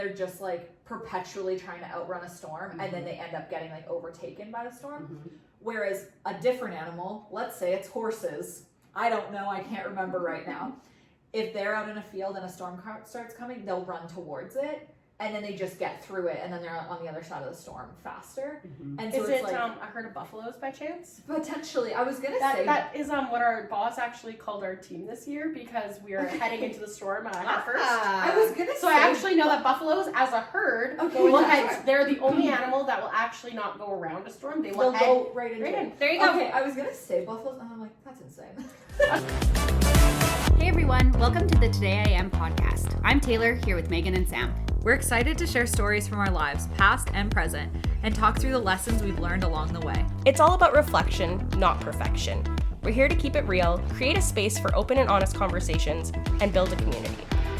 they're just like perpetually trying to outrun a storm, and then they end up getting like overtaken by the storm. Whereas a different animal, let's say it's horses, I don't know, I can't remember right now, if they're out in a field and a storm starts coming, they'll run towards it, and then they just get through it, and then they're on the other side of the storm faster. And so is it's it like, a herd of buffaloes by chance? Potentially. I was gonna say that is what our boss actually called our team this year, because we are heading into the storm at first. I was gonna So say, I actually know that buffaloes as a herd, they're the only animal that will actually not go around a storm. They'll go right into it. There you go. Okay, I was gonna say buffaloes, and I'm like, that's insane. Hey everyone, welcome to the Today I Am podcast. I'm Taylor, here with Megan and Sam. We're excited to share stories from our lives, past and present, and talk through the lessons we've learned along the way. It's all about reflection, not perfection. We're here to keep it real, create a space for open and honest conversations, and build a community.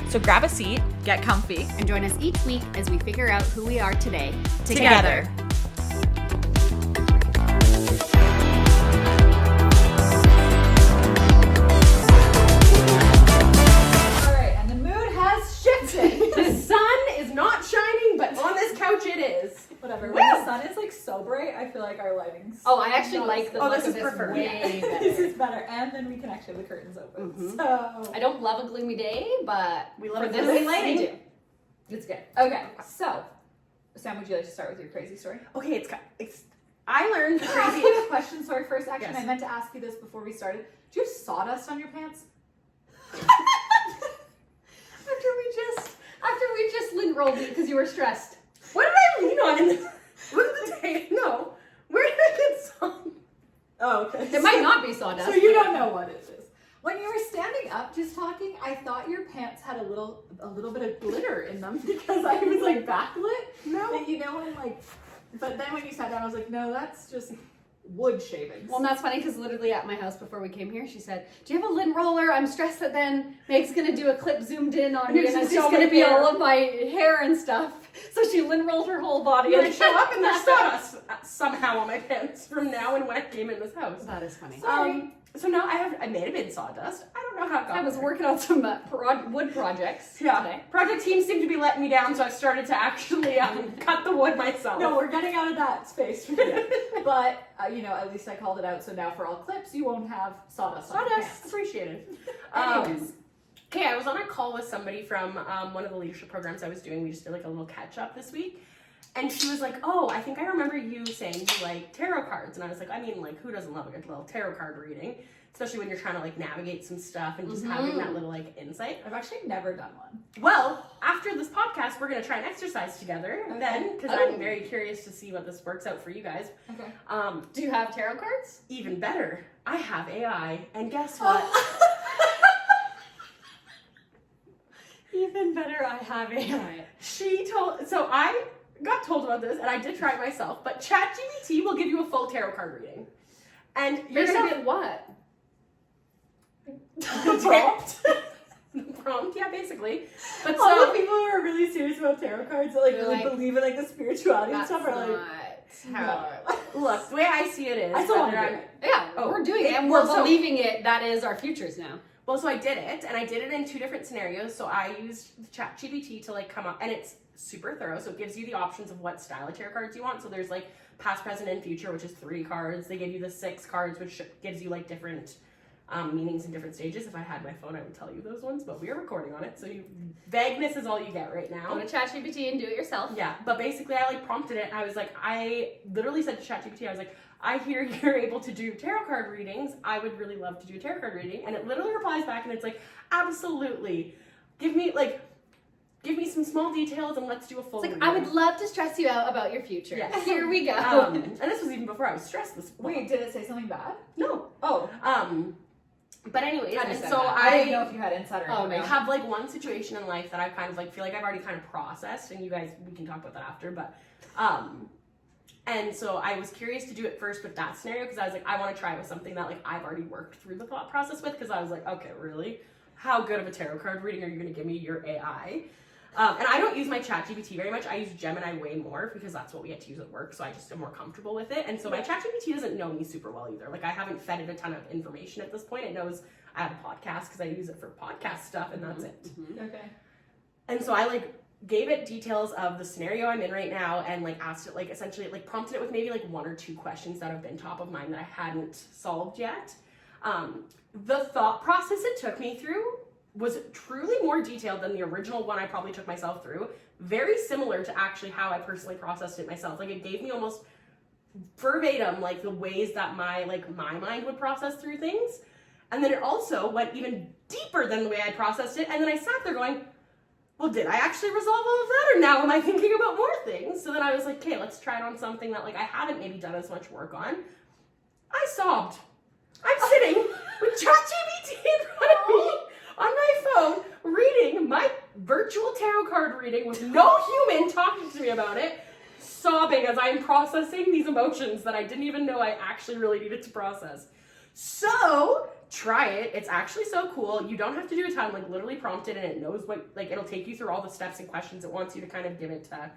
So grab a seat, get comfy, and join us each week as we figure out who we are today, together. The sun is not shining, but on this couch it is. Whatever. When the sun is like so bright, I feel like our lighting's... Oh, I actually like the look this of is this preferred. way better. This is better, and then we can actually have the curtains open. So I don't love a gloomy day, but we love for a this gloomy lighting, lighting. it's good. Okay, so Sam, would you like to start with your crazy story? Okay, I learned the Can I ask crazy. you a question? Sorry, first action. Yes. I meant to ask you this before we started. Do you have sawdust on your pants? After we just lint rolled it because you were stressed. What did I lean on in the day? No. Where did I get some? Oh, okay. There might not be sawdust. So you don't know what it is. When you were standing up just talking, I thought your pants had a little bit of glitter in them because I was like backlit. No. And, and like, but then when you sat down, I was like, no, that's just wood shavings. Well, that's funny because literally at my house before we came here, she said, "Do you have a lint roller? I'm stressed that then Meg's gonna do a clip zoomed in on me, and it's just gonna be all of my hair and stuff." So she lint rolled her whole body. And show up and there's sawdust somehow on my pants from now and when I came in this house. That is funny. So now I may have been sawdust. I don't know how it got I was there. working on some wood projects today. Project team seemed to be letting me down, so I started to actually cut the wood myself. No, we're getting out of that space. But, at least I called it out, so now for all clips, you won't have sawdust on your pants. Sawdust, appreciated. Anyways. Okay, I was on a call with somebody from one of the leadership programs I was doing. We just did like a little catch up this week. And she was like, "Oh, I think I remember you saying you like tarot cards." And I was like, who doesn't love a good little tarot card reading? Especially when you're trying to like navigate some stuff and just having that little like insight. I've actually never done one. Well, after this podcast, we're going to try an exercise together then, because I'm very curious to see what this works out for you guys. Okay. Do you have tarot cards? Even better, I have AI, and guess what? Even better, I have AI. So I got told about this, and I did try it myself, but ChatGPT will give you a full tarot card reading. And you're Based going to on what? the prompt. The prompt, yeah, basically. But All so the people who are really serious about tarot cards that like They're really like, believe in like the spirituality and That's stuff are like, not how. look, the way I see it is, I still want to whether do it. Yeah, we're doing it, and we're well, so- believing it. That is our futures now. Well, so I did it, and I did it in 2 different scenarios. So I used ChatGPT to like come up, and it's super thorough. So it gives you the options of what style of tarot cards you want. So there's like past, present, and future, which is 3 cards. They give you the 6 cards, which gives you like different meanings in different stages. If I had my phone, I would tell you those ones, but we are recording on it, so vagueness is all you get right now. Go to ChatGPT and do it yourself. Yeah, but basically I like prompted it. I was like, I literally said to ChatGPT, I was like, I hear you're able to do tarot card readings. I would really love to do a tarot card reading. And it literally replies back and it's like, absolutely. Give me some small details and let's do a full It's like, reading. I would love to stress you out about your future. Yes. Here we go. And this was even before I was stressed this Wait, did it say something bad? No. Oh. But anyways, I and just said so that. I didn't know if you had insider Oh, information. I have like one situation in life that I kind of like feel like I've already kind of processed, and you guys, we can talk about that after, but and so I was curious to do it first with that scenario because I was like, I want to try it with something that like I've already worked through the thought process with, because I was like, okay, really? How good of a tarot card reading are you going to give me? Your AI? And I don't use my ChatGPT very much. I use Gemini way more because that's what we had to use at work, so I just am more comfortable with it. And so my ChatGPT doesn't know me super well either. Like I haven't fed it a ton of information at this point. It knows I have a podcast because I use it for podcast stuff, and that's it. Okay. And so I like gave it details of the scenario I'm in right now and like asked it like essentially like prompted it with maybe like 1 or 2 questions that have been top of mind that I hadn't solved yet. The thought process it took me through was truly more detailed than the original one I probably took myself through. Very similar to actually how I personally processed it myself. Like it gave me almost verbatim like the ways that my mind would process through things. And then it also went even deeper than the way I processed it. And then I sat there going, well, did I actually resolve all of that? Or now am I thinking about more things? So then I was like, okay, let's try it on something that like I haven't maybe done as much work on. I sobbed. I'm sitting with ChatGPT in front of me on my phone, reading my virtual tarot card reading with no human talking to me about it, sobbing as I'm processing these emotions that I didn't even know I actually really needed to process. So try it. It's actually so cool. You don't have to do a ton, like literally prompt it and it knows what, like it'll take you through all the steps and questions it wants you to kind of give it to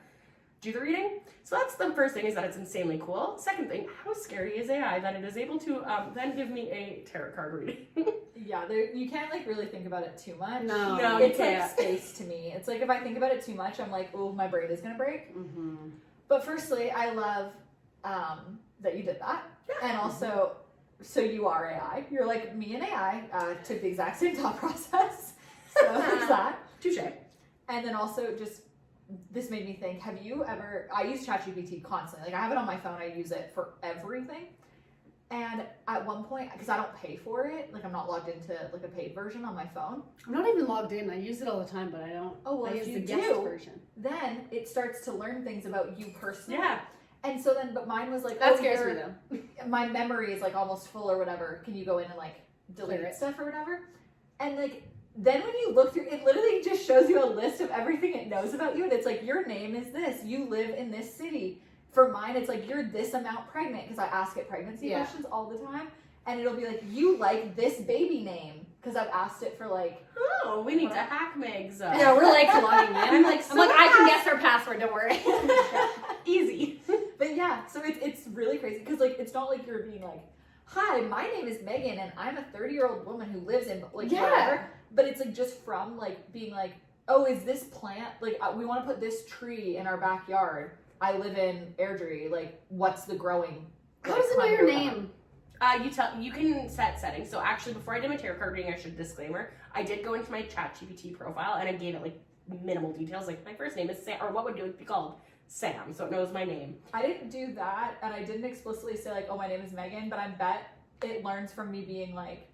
do the reading. So that's the first thing, is that it's insanely cool. Second thing, how scary is AI that it is able to then give me a tarot card reading? Yeah, you can't like really think about it too much. No, it's you like can't. space to me. It's like if I think about it too much, I'm like, oh, my brain is gonna break. Mm-hmm. But firstly, I love that you did that, and also, so you are AI. You're like me and AI took the exact same thought process. So there's that. Touche. And then also just, this made me think, have you ever, I use ChatGPT constantly. Like I have it on my phone. I use it for everything. And at one point, because I don't pay for it, like I'm not logged into like a paid version on my phone. I'm not even logged in. I use it all the time, but I don't. Oh, well, I if use you the guest do, version. then it starts to learn things about you personally. Yeah. And so then, but mine was like, That oh, scares me though. my memory is like almost full or whatever. Can you go in and like delete Clear it. stuff or whatever? And like, then when you look through, it literally just shows you a list of everything it knows about you. And it's like, your name is this, you live in this city. For mine, it's like, you're this amount pregnant, because I ask it pregnancy questions all the time. And it'll be like, you like this baby name, because I've asked it for like, Oh, we need to hack Meg's. Yeah, we're like logging in. I'm like, I can guess her password. Don't worry. easy. but yeah, so it's really crazy, because like, it's not like you're being like, hi, my name is Megan, and I'm a 30-year-old woman who lives in like whatever. But it's like just from like being like, oh, is this plant, like we want to put this tree in our backyard. I live in Airdrie. Like, what's the growing? How does it know your name? You can set settings. So actually, before I did my tarot card reading, I should disclaimer, I did go into my ChatGPT profile and I gave it like minimal details, like my first name is Sam, or what would it be called? Sam, so it knows my name. I didn't do that, and I didn't explicitly say like, oh, my name is Megan, but I bet it learns from me being like,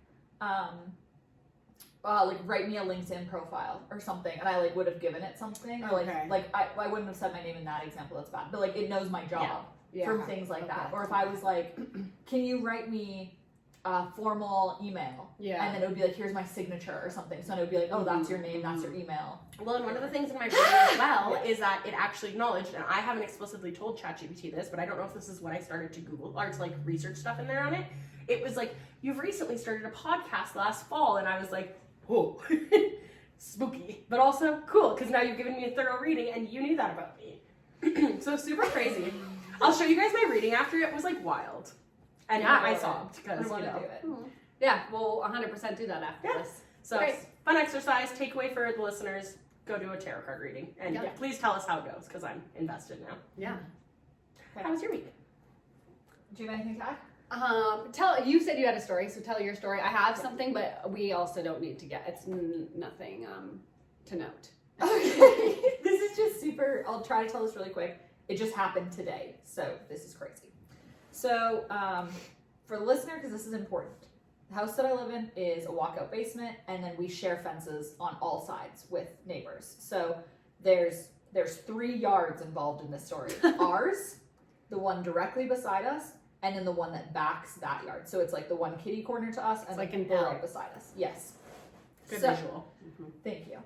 like write me a LinkedIn profile or something, and I like would have given it something, or like I wouldn't have said my name in that example. That's bad, but like it knows my job from things like that. Or if I was like, can you write me a formal email? Yeah. And then it would be like, here's my signature or something. So then it would be like, oh, that's your name, that's your email. Well, and one of the things in my reading as well is that it actually acknowledged, and I haven't explicitly told ChatGPT this, but I don't know if this is what I started to Google or to like research stuff in there on it. It was like, you've recently started a podcast last fall, and I was like, whoa, spooky, but also cool, because now you've given me a thorough reading and you knew that about me. So super crazy. I'll show you guys my reading after. It was like wild. And I sobbed because, I want you to know. do it. Yeah, we'll 100% do that after this. So Great. fun exercise, takeaway for the listeners, go do a tarot card reading. And please tell us how it goes, because I'm invested now. Yeah. Okay. How was your week? Do you have anything to add? You said you had a story, so tell your story. I have something, but we also don't need to get, it's nothing to note. Okay. This is just super, I'll try to tell this really quick. It just happened today, so this is crazy. So, for the listener, because this is important, the house that I live in is a walkout basement, and then we share fences on all sides with neighbors. So there's 3 yards involved in this story. Ours, the one directly beside us, and then the one that backs that yard. So it's like the one kitty corner to us, and like the an people L. right beside us. Yes. Good So- visual. Thank you.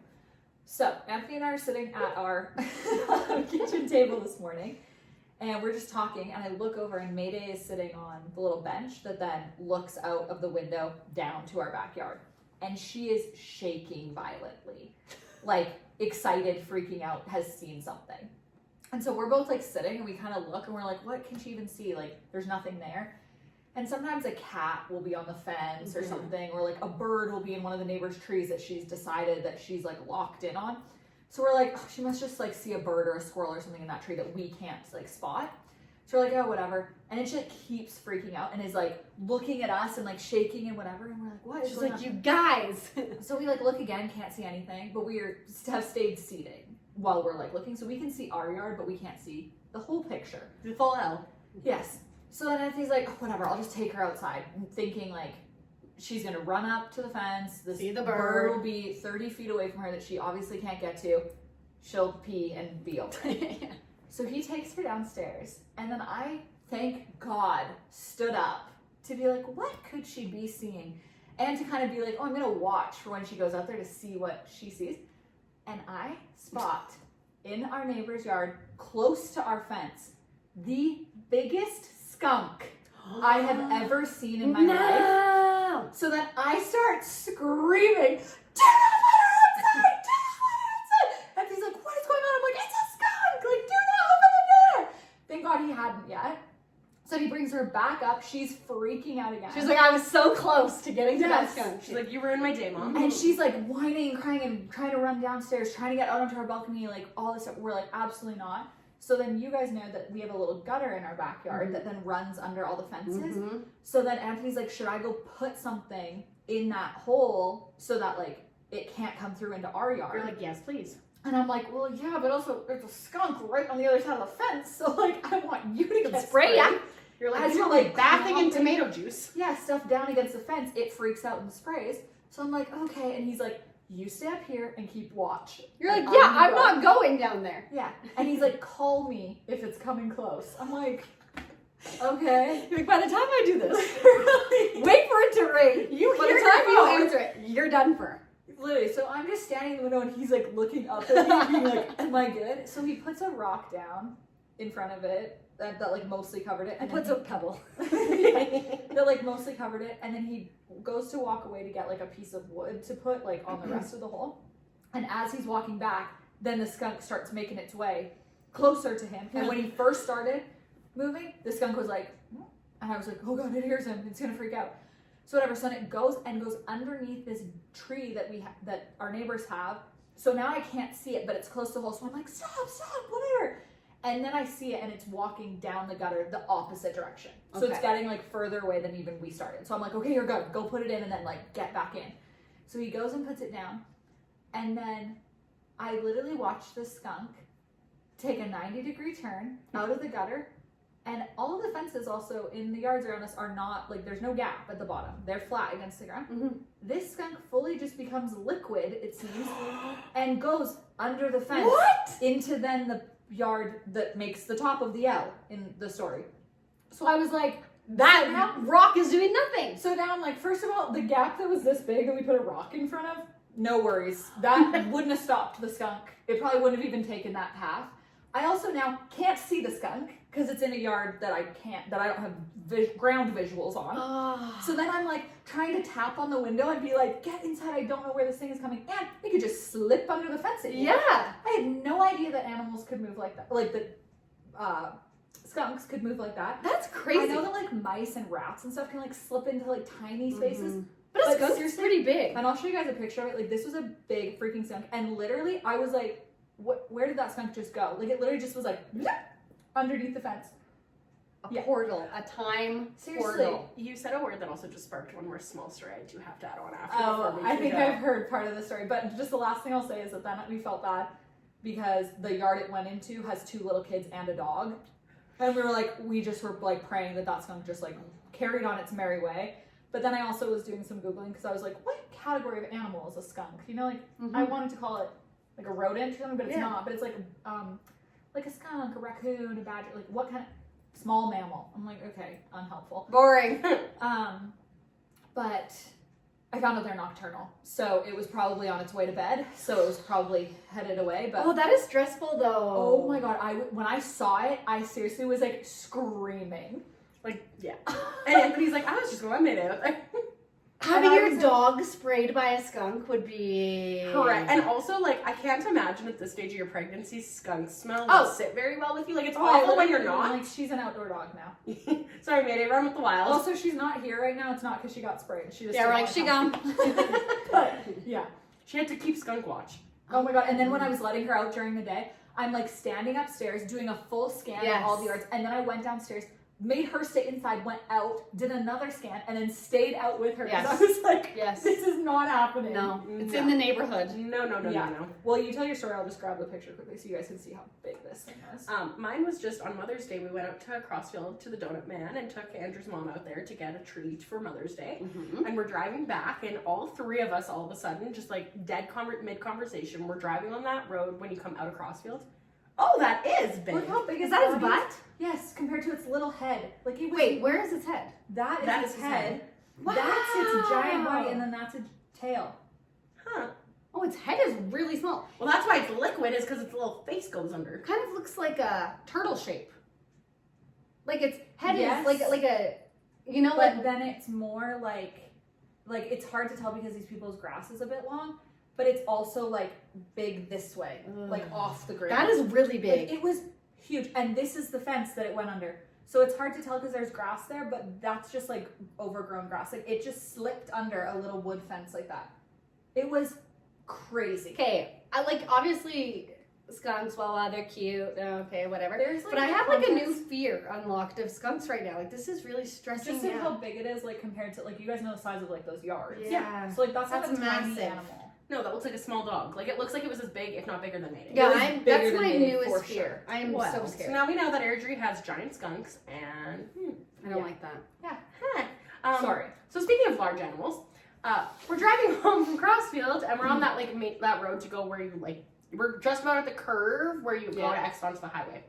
So, Anthony and I are sitting at our kitchen table this morning, and we're just talking, and I look over, and Mayday is sitting on the little bench that then looks out of the window down to our backyard. And she is shaking violently, like excited, freaking out, has seen something. And so we're both like sitting, and we kind of look, and we're like, what can she even see? Like, there's nothing there. And sometimes a cat will be on the fence or something, or like a bird will be in one of the neighbor's trees that she's decided that she's like locked in on. So we're like, oh, she must just like see a bird or a squirrel or something in that tree that we can't like spot. So we're like, oh, whatever. And then she like keeps freaking out and is like looking at us and like shaking and whatever. And we're like, what is She's going like, on? you guys. So we like look again, can't see anything, but we have stayed seated while we're like looking. So we can see our yard, but we can't see the whole picture. The full L. Yes. So then Anthony's like, oh, whatever, I'll just take her outside. Thinking like she's gonna run up to the fence. This See the bird bird will be 30 feet away from her that she obviously can't get to. She'll pee and be over it. So he takes her downstairs, and then I, thank God, stood up to be like, what could she be seeing? And to kind of be like, oh, I'm gonna watch for when she goes out there to see what she sees. And I spot in our neighbor's yard, close to our fence, the biggest skunk I have ever seen in my life. So then I start screaming, do not let her outside! Do not let her outside! And he's like, what is going on? I'm like, it's a skunk! Like, do not open the door! Thank God he hadn't yet. So he brings her back up. She's freaking out again. She's like, I was so close to getting to that Yes. skunk. She's like, you ruined my day, Mom. And she's like whining and crying and trying to run downstairs, trying to get out onto our balcony, like all this stuff. We're like, absolutely not. So then you guys know that we have a little gutter in our backyard that then runs under all the fences. So then Anthony's like, should I go put something in that hole so that like it can't come through into our yard? You're like, yes, please. And I'm like, well, yeah, but also there's a skunk right on the other side of the fence. So like, I want you to get spray ya. You're like, As you're we're, like bathing in clomping- tomato juice. Yeah, stuff down against the fence. It freaks out and sprays. So I'm like, okay. And he's like, you stay up here and keep watch. You're like, And yeah, gonna I'm go." not going down there. Yeah. And he's like, call me if it's coming close. I'm like, okay. You're like, by the time I do this, Really? wait for it to ring. You By hear the time your you phone. answer it, you're done for. Literally. So I'm just standing in the window and he's like looking up at me being like, am I good? So he puts a rock down in front of it that like mostly covered it. And And puts then a pebble. that like mostly covered it, and then he goes to walk away to get like a piece of wood to put like on the rest of the hole. And as he's walking back, then the skunk starts making its way closer to him. And when he first started moving, the skunk was like, "Hmm," and I was like, oh God, it hears him. It's gonna freak out. So whatever. So then it goes underneath this tree that that our neighbors have. So now I can't see it, but it's close to the hole. So I'm like, stop, whatever. And then I see it, and it's walking down the gutter the opposite direction. So it's Okay. getting like further away than even we started. So I'm like, okay, you're good. Go put it in and then like get back in. So he goes and puts it down. And then I literally watched the skunk take a 90-degree turn out of the gutter. And all of the fences also in the yards around us are not like, there's no gap at the bottom. They're flat against the ground. This skunk fully just becomes liquid, it seems, and goes under the fence into then the yard that makes the top of the L in the story. So I was like, That rock is doing nothing. so now I'm like, first of all, the gap that was this big that we put a rock in front of, no worries. That wouldn't have stopped the skunk. It probably wouldn't have even taken that path. I also now can't see the skunk because it's in a yard that I don't have ground visuals on. So then I'm like trying to tap on the window and be like, get inside, I don't know where this thing is coming. And it could just slip under the fence. Yeah. I had no idea that animals could move like that. Like the skunks could move like that. That's crazy. I know that like mice and rats and stuff can like slip into like tiny spaces. But a But skunk's seriously- pretty big. And I'll show you guys a picture of it. Like this was a big freaking skunk. And literally I was like, where did that skunk just go? Like it literally just was like underneath the fence. A portal. A time Seriously. portal. You said a word that also just sparked one more small story I do have to add on after. Oh, before we I can think go. I've heard part of the story. But just the last thing I'll say is that then we felt bad because the yard it went into has 2 little kids and a dog. And we were like praying that skunk just like carried on its merry way. But then I also was doing some Googling because I was like, what category of animal is a skunk? You know, like I wanted to call it like a rodent or something, but it's not. But it's like a skunk, a raccoon, a badger, like what kind of small mammal? I'm like, okay, unhelpful. Boring. But I found out they're nocturnal, so it was probably on its way to bed. So it was probably headed away. But Oh, that is stressful though. oh my God, when I saw it, I seriously was like screaming. Like, yeah. And Anthony's like, I was just going to out there. Having And I your was dog sprayed by a skunk would be Correct. And also, like, I can't imagine at this stage of your pregnancy, skunk smell Oh. will sit very well with you. Like, it's I awful when you're literally- not. Like she's an outdoor dog now. Sorry, Mayday, run with the wild. Also, she's not here right now. It's not because she got sprayed. She just Yeah, didn't we're like, wanna she come. gone. But yeah. She had to keep skunk watch. Oh my god! And then when I was letting her out during the day, I'm like standing upstairs doing a full scan of all the yards, and then I went downstairs, made her stay inside, went out, did another scan, and then stayed out with her. Yes. I was like, Yes. this is not happening. No, it's in the neighborhood. No. Well, you tell your story. I'll just grab the picture quickly so you guys can see how big this thing is. Mine was just on Mother's Day. We went out to Crossfield to the Donut Man and took Andrew's mom out there to get a treat for Mother's Day. Mm-hmm. And we're driving back, and all three of us, all of a sudden, just like dead mid-conversation, we're driving on that road when you come out of Crossfield. Oh, that is big. Look how big Is that his body butt? Yes, compared to its little head. Like it was. Wait, where is his head? That is his head. Wow. That's its giant body, and then that's its tail. Huh. Oh, its head is really small. Well, that's why it's liquid, is because its little face goes under. Kind of looks like a turtle shape. Like its head Yes. is like a, you know, But like then it's more like it's hard to tell because these people's grass is a bit long, but it's also like big this way, like off the ground. that is really big. Like, it was huge, and this is the fence that it went under. So it's hard to tell because there's grass there, but that's just like overgrown grass. Like it just slipped under a little wood fence like that. It was crazy. Okay, I like obviously skunks. Well, they're cute. Okay, whatever. There's, like, But I no have like a new context. fear unlocked of skunks right now. Like this is really stressing Just me think how out. big it is, like compared to like you guys know the size of like those yards. Yeah. So like that's That's not a tiny massive. animal. No, that looks like a small dog. Like, it looks like it was as big, if not bigger than Mayday. Yeah, was that's bigger than my me, newest for fear. sure. I am Well, so So scared. now we know that Airdrie has giant skunks, and I don't like that. Sorry. So speaking of large animals, we're driving home from Crossfield, and we're on that that road to go where you we're just about at the curve where you go to exit onto the highway.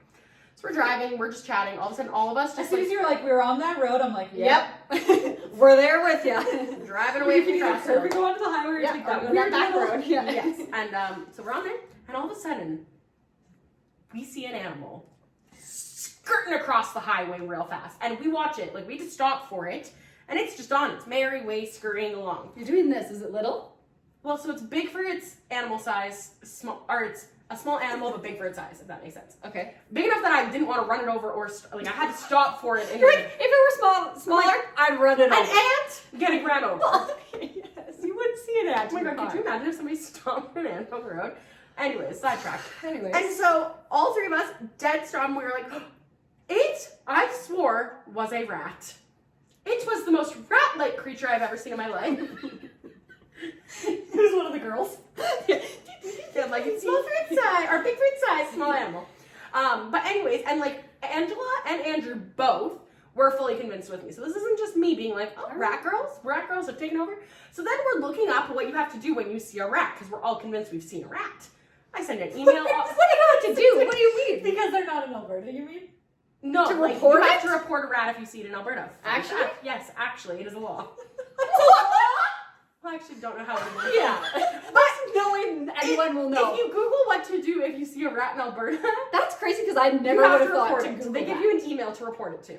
So we're driving, we're just chatting. All of a sudden, all of us As just soon as you were like, we were on that road, I'm like, Yep. We're there with you. driving away from We Crossfield. go onto the highway or Yeah, take or that go down back little- road. Yeah. Yes, and so we're on there, and all of a sudden, we see an animal skirting across the highway real fast, and we watch it. Like, we just stop for it, and it's just on its merry way scurrying along. You're doing this. Is it little? Well, so it's big for its animal size, it's a small animal but big for its size, if that makes sense. Okay. Big enough that I didn't want to run it over or I had to stop for it. You're like, if it were smaller, I'd run it An over. ant getting ran over. Yes, you wouldn't see an ant. Oh my god, could you imagine if somebody stomped an ant on the road? Anyways, sidetrack. Anyways. And so all three of us, dead strong, we were like, it, I swore, was a rat. It was the most rat-like creature I've ever seen in my life. It was one of the girls. Yeah, I'm like, it's small for its size, or big for its size, small animal. But anyways, and like Angela and Andrew both were fully convinced with me. So this isn't just me being like, oh, rat girls have taken over. So then we're looking up what you have to do when you see a rat, because we're all convinced we've seen a rat. I send an email. What do you have to do? What do you mean? Because they're not in Alberta, you mean? No, To like, report you have it? to report a rat if you see it in Alberta. Actually? Yes, actually, it is a law. I actually don't know how it works. Yeah. But Knowing anyone will know. if you Google what to do if you see a rat in Alberta, That's crazy because I never you would have have to thought report to it. Google They give that. you an email to report it to.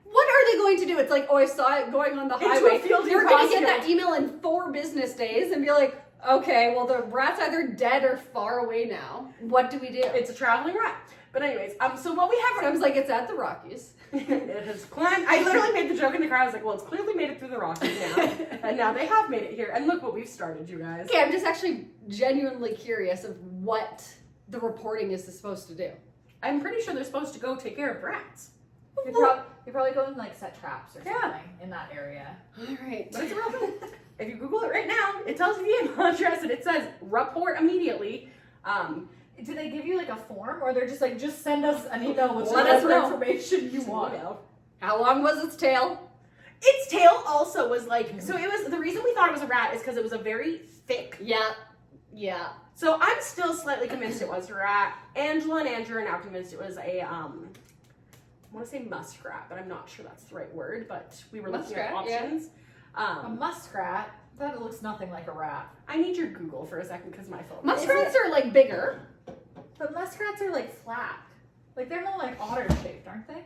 What are they going to do? It's like, oh, I saw it going on the Into a highway. field in You're going to get Crossfield. that email in 4 business days and be like, okay, well, the rat's either dead or far away now. What do we do? It's a traveling rat. But anyways, so what we I have, was like, it's at the Rockies. it has climbed. I literally made the joke in the car. I was like, well, it's clearly made it through the Rockies now, and now they have made it here. And look what we've started, you guys. Okay, I'm just actually genuinely curious of what the reporting is supposed to do. I'm pretty sure they're supposed to go take care of rats. You probably go and like set traps or something in that area. All right. But it's a real thing. If you Google it right now, it tells you the email address and it says report immediately. Do they give you like a form, or they're just like, just send us an email with Let us whatever know. information you want? How long was its tail? Its tail also was like, so it was, the reason we thought it was a rat is because it was a very thick. Yeah. So I'm still slightly convinced it was a rat. Angela and Andrew are now convinced it was a, I want to say muskrat, but I'm not sure that's the right word, but we were looking at Muskrat, yeah. options. A muskrat? That looks nothing like a rat. I need your Google for a second because my phone. Muskrats are like bigger. But muskrats are like flat. Like they're more like otter shaped, aren't they?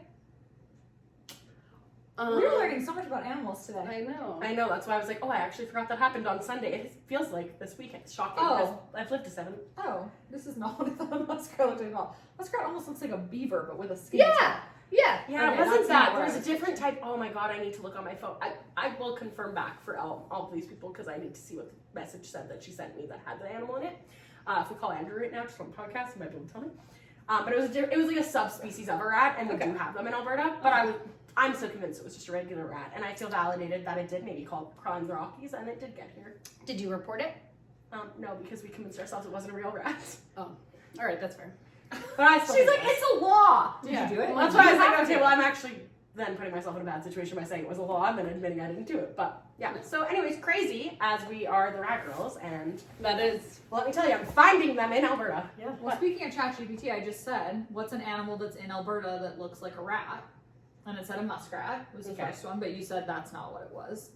We're learning so much about animals today. I know. I know, that's why I was like, oh, I actually forgot that happened on Sunday. It feels like this weekend. It's shocking Oh. because I've lived to 7. Oh, this is not what I thought a muskrat looked like at all. Muskrat almost looks like a beaver, but with a skin. Yeah. Yeah, Okay, it wasn't that's that. not There was right. a different type. Oh my god, I need to look on my phone. I will confirm back for all of these people because I need to see what the message said that she sent me that had the animal in it. If we call Andrew right now, just on the podcast, he might be able to tell me. But it was like a subspecies of a rat, and we do have them in Alberta. But I'm still convinced it was just a regular rat, and I feel validated that it did maybe crawl in the Rockies, and it did get here. Did you report it? No, because we convinced ourselves it wasn't a real rat. Oh, all right, that's fair. But I still She's think like, it's a law. Did Yeah. you do it? that's why I was like, okay, well, I'm actually then putting myself in a bad situation by saying it was a law and then admitting I didn't do it. But yeah. So, anyways, crazy as we are the rat girls, and That is. let me tell you, I'm finding them in Alberta. Yeah. Well, speaking of ChatGPT, I just said, what's an animal that's in Alberta that looks like a rat? And it said a muskrat was the first one, but you said that's not what it was.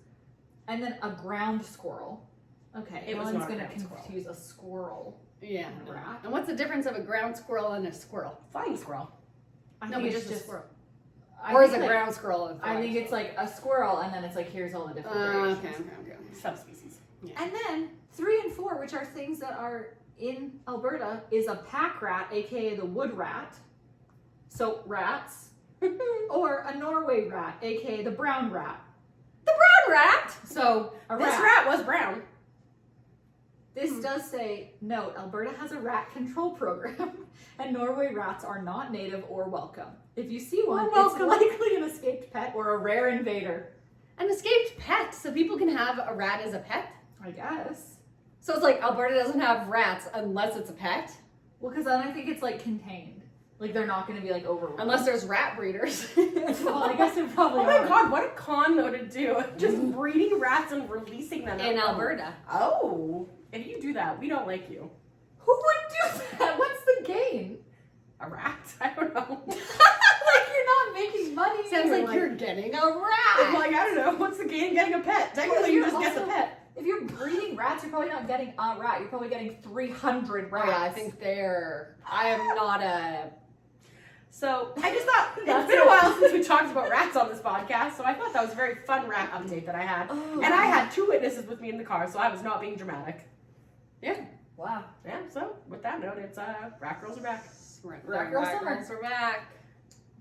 And then a ground squirrel. Okay, It no was one's not a going to ground squirrel. confuse a squirrel Yeah. and a rat. And what's the difference of a ground squirrel and a squirrel? Flying squirrel. I No, think but it's just a squirrel. I Or is think, a like, ground squirrel a I think it's like a squirrel, and then it's like, here's all the different variations. Okay. Subspecies. And then 3 and 4, which are things that are in Alberta, is a pack rat, aka the wood rat. So rats. Or a Norway rat, aka the brown rat. Brown rat! So a This rat. rat was brown. This does say, note, Alberta has a rat control program, and Norway rats are not native or welcome. If you see one, it's welcome. likely an escaped pet or a rare invader. An escaped pet, so people can have a rat as a pet? I guess. So it's like Alberta doesn't have rats unless it's a pet? Well, because then I think it's like contained. Like they're not going to be like overrun. Unless there's rat breeders. Well, I guess it probably Oh my are. god, what a con though to do. Just breeding rats and releasing them In out. Alberta. Oh. If you do that, we don't like you. Who would do that? What's the gain? A rat? I don't know. Like you're not making money. Sounds or, like you're getting a I'm rat. like, I don't know. What's the gain in getting a pet? Technically, you you're just get the also- pet. If you're breeding rats, you're probably not getting a rat. You're probably getting 300 rats. Yeah, I think I am not a... So I just thought it's That's been a it. while since we talked about rats on this podcast, so I thought that was a very fun rat update that I had. Oh, And I had 2 witnesses with me in the car, so I was not being dramatic. Wow. Yeah, so with that note, it's rat girls are back. Rat girl summer. We're back.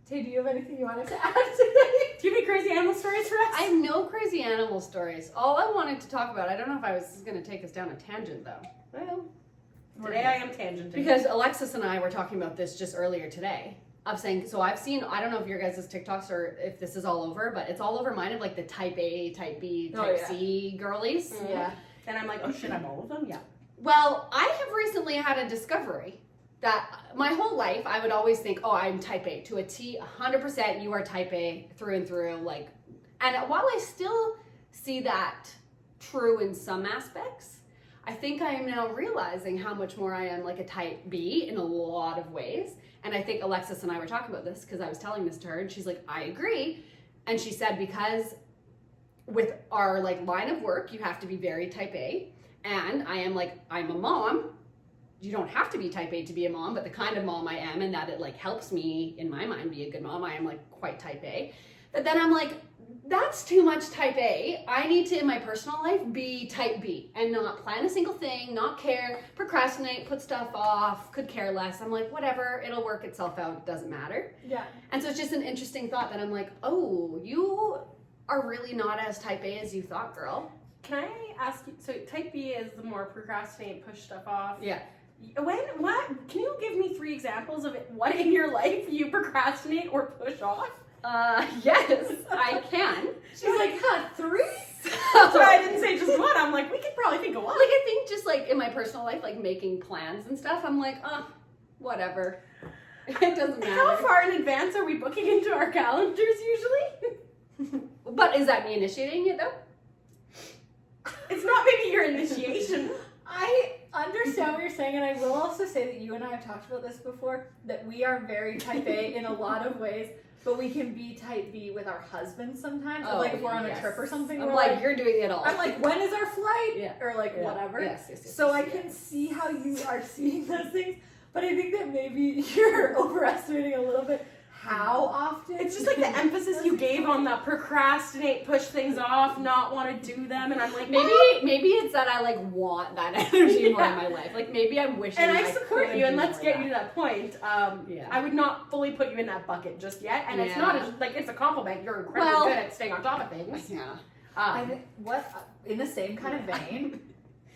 Tay, do you have anything you wanted to add today? Do you have any crazy animal stories for us? I have no crazy animal stories. All I wanted to talk about, I don't know if I was going to take us down a tangent though. Well, today I am tangenting. Because Alexis and I were talking about this just earlier today. Of saying, so I've seen, I don't know if your guys' TikToks or if this is all over, but it's all over mine of like the type A, type B, type C girlies. Yeah. And I'm like, oh shit, I'm all of them? Yeah. Well, I have recently had a discovery that my whole life I would always think, oh, I'm type A to a T, 100% you are type A through and through. Like, and while I still see that true in some aspects, I think I am now realizing how much more I am like a type B in a lot of ways. And I think Alexis and I were talking about this because I was telling this to her and she's like, I agree. And she said, because with our like line of work, you have to be very type A. And I am like, I'm a mom. You don't have to be type A to be a mom, but the kind of mom I am and that it like helps me in my mind be a good mom. I am like quite type A. But then I'm like, that's too much type A. I need to, in my personal life, be type B and not plan a single thing, not care, procrastinate, put stuff off, could care less. I'm like, whatever, it'll work itself out. It doesn't matter. Yeah. And so it's just an interesting thought that I'm like, oh, you are really not as type A as you thought, girl. Can I ask you, so type B is the more procrastinate, push stuff off. Yeah. What? Can you give me 3 examples of what in your life you procrastinate or push off? Yes, I can. She's like, huh, 3? That's why I didn't say just one. I'm like, we could probably think of one. Like, I think just like in my personal life, like making plans and stuff, I'm like, whatever. It doesn't matter. How far in advance are we booking into our calendars usually? But is that me initiating it though? It's not maybe your initiation. I understand what you're saying, and I will also say that you and I have talked about this before, that we are very type A in a lot of ways, but we can be type B with our husbands sometimes. So, like if we're on a trip or something, I'm we're like, you're doing it all. I'm like, when is our flight? Yeah. Or like whatever. Yes. So I can see how you are seeing those things, but I think that maybe you're overestimating a little bit how often. It's just like the emphasis you gave on the procrastinate, push things off, not want to do them, and I'm like, Maybe it's that I like want that energy more in my life. Like maybe I'm wishing. and I support could you, and do let's more get of you to that point. Yeah. I would not fully put you in that bucket just yet, and it's Yeah. not like it's a compliment. You're incredibly Well- good at staying on top of things. Yeah. I think, what, in the same kind of vein,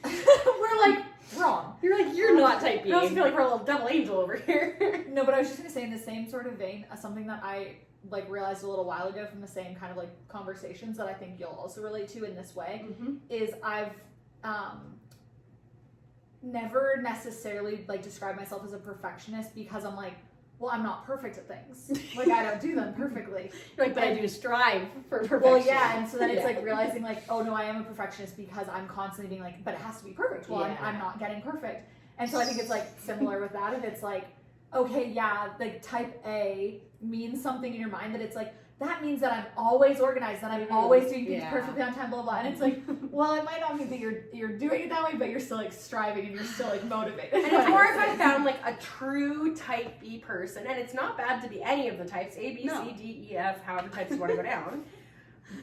we're like, Wrong. You're like, you're not type B. I also feel like we're a little double angel over here. No, but I was just gonna say in the same sort of vein, something that I like realized a little while ago from the same kind of like conversations that I think you'll also relate to in this way is I've never necessarily like described myself as a perfectionist because I'm like, well, I'm not perfect at things. Like I don't do them perfectly. You're like, but I do strive for perfection. Well, yeah, and so then it's like realizing like, oh no, I am a perfectionist because I'm constantly being like, but it has to be perfect. Well, I'm not getting perfect. And so I think it's like similar with that. If it's like, okay, yeah, like type A means something in your mind that it's like, that means that I'm always organized, that I'm always doing things perfectly on time, blah, blah, blah. And it's like, well, it might not mean that you're doing it that way, but you're still like striving and you're still like motivated. And it's more if I found like a true type B person, and it's not bad to be any of the types, A, B, C, D, E, F, however types you want to go down.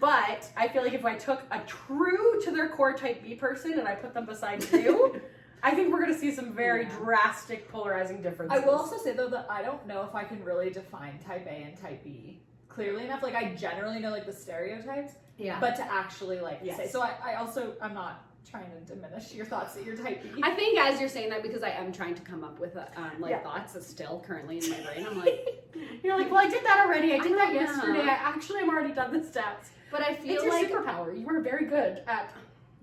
But I feel like if I took a true to their core type B person and I put them beside you, I think we're going to see some very drastic polarizing differences. I will also say though that I don't know if I can really define type A and type B clearly enough. Like I generally know like the stereotypes, but to actually like say. So I'm not trying to diminish your thoughts that you're type B. I think as you're saying that, because I am trying to come up with thoughts that's still currently in my brain. I'm like, you're like, well, I did that already. I did that yesterday. I actually am already done the steps. But I feel it's your like superpower. You are very good at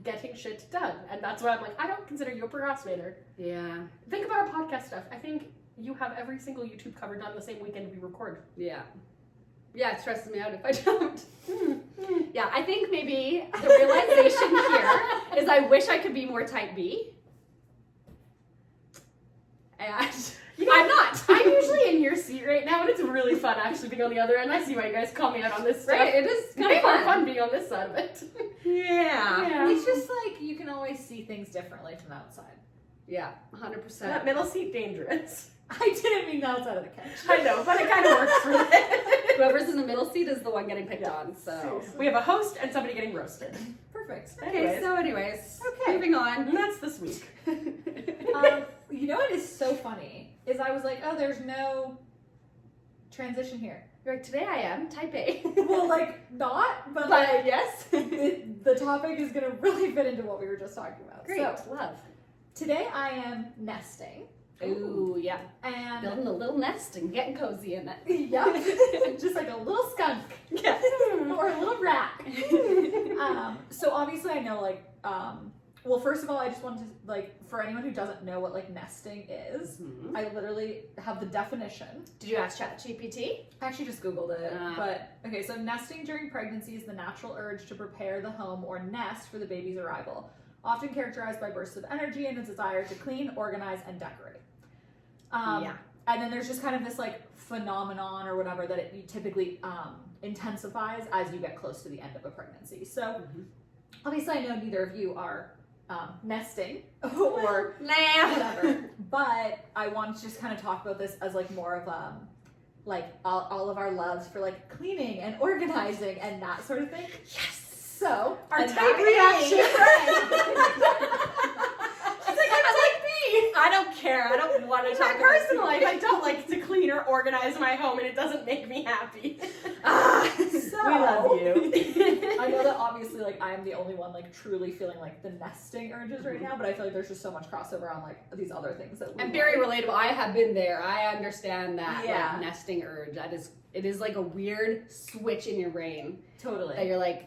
getting shit done, and that's why I'm like, I don't consider you a procrastinator. Yeah. Think about our podcast stuff. I think you have every single YouTube cover done the same weekend we record. Yeah. Yeah, it stresses me out if I don't. Yeah, I think maybe the realization here is I wish I could be more type B. And I'm not. I'm usually in your seat right now, and it's really fun actually being on the other end. I see why you guys call me out on this stuff. Right, it is kind of more fun being on this side of it. Yeah. It's just like you can always see things differently from outside. Yeah, 100%. That middle seat dangerous. I didn't mean the outside of the couch. I know, but it kind of works for this. Whoever's in the middle seat is the one getting picked on, so. Seriously. We have a host and somebody getting roasted. Perfect. Okay, so anyways, moving on. And that's this week. You know what is so funny is I was like, oh, there's no transition here. You're like, today I am type A. Well, like not, but like yes. the topic is gonna really fit into what we were just talking about. Great, So love. today I am nesting. Ooh, yeah. And Building a little nest and getting cozy in it. yeah, just like a little skunk. Yeah. Or a little rat. So obviously I know like well, first of all, I just wanted to like for anyone who doesn't know what like nesting is, I literally have the definition. Did you ask ChatGPT? I actually just Googled it, but okay, so nesting during pregnancy is the natural urge to prepare the home or nest for the baby's arrival, often characterized by bursts of energy and a desire to clean, organize, and decorate. And then there's just kind of this like phenomenon or whatever that it typically intensifies as you get close to the end of a pregnancy. So obviously I know neither of you are nesting or whatever, but I wanted to just kind of talk about this as like more of like all of our loves for like cleaning and organizing and that sort of thing. Yes. So Our type reaction. I don't care. I don't want to talk. In my personal life, I don't like to clean or organize my home, and it doesn't make me happy. So we love you. I know that obviously, like, I am the only one like truly feeling like the nesting urges right now, but I feel like there's just so much crossover on like these other things that we And very relatable. I have been there. I understand that Yeah. like nesting urge. It is like a weird switch in your brain that totally. you're like,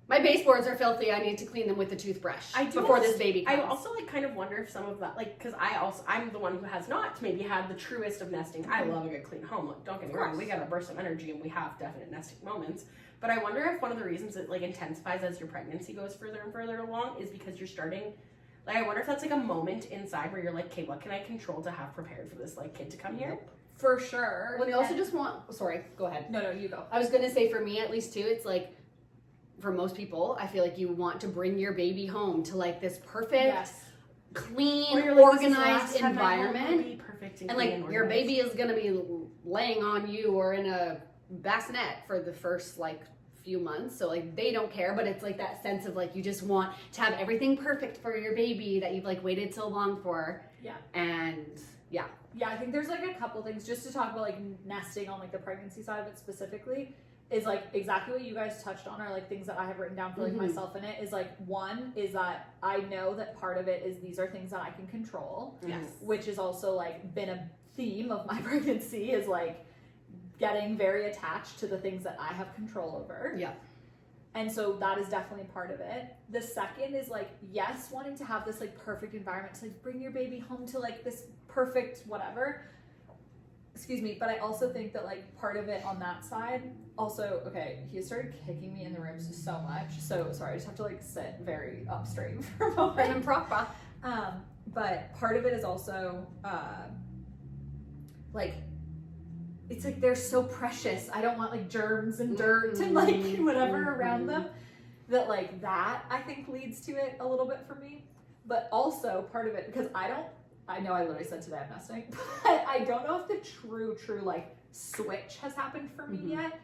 my baseboards are filthy. I need to clean them with a toothbrush before this baby comes. I also like kind of wonder if some of that, like, because I'm the one who has not maybe had the truest of nesting. I love a good clean home. Like, don't get me wrong, we got a burst of energy and we have definite nesting moments. But I wonder if one of the reasons it like intensifies as your pregnancy goes further and further along is because you're starting. Like, I wonder if that's like a moment inside where you're like, okay, what can I control to have prepared for this like kid to come here? For sure. When you also just want. Sorry, go ahead. No, you go. I was gonna say for me at least too. It's like. For most people, I feel like you want to bring your baby home to like this perfect, clean, organized environment. Perfect and like your baby is gonna be laying on you or in a bassinet for the first like few months, so like they don't care, but it's like that sense of like you just want to have everything perfect for your baby that you've like waited so long for. Yeah. And yeah. Yeah, I think there's like a couple things just to talk about like nesting on like the pregnancy side of it specifically. is like exactly what you guys touched on, or like things that I have written down for like myself in it is like, one is that I know that part of it is these are things that I can control. Yes. Which is also like been a theme of my pregnancy, is like getting very attached to the things that I have control over. Yeah. And so that is definitely part of it. The second is like, yes, wanting to have this like perfect environment to like bring your baby home to like this perfect whatever. Excuse me, but I also think that like part of it on that side, also, okay, he started kicking me in the ribs so much. So sorry, I just have to like sit very up straight for a moment. And proper. But part of it is also like, it's like they're so precious. I don't want like germs and dirt and like whatever around them. That like that I think leads to it a little bit for me. But also part of it, because I know I literally said today I'm nesting, but I don't know if the true like switch has happened for me yet.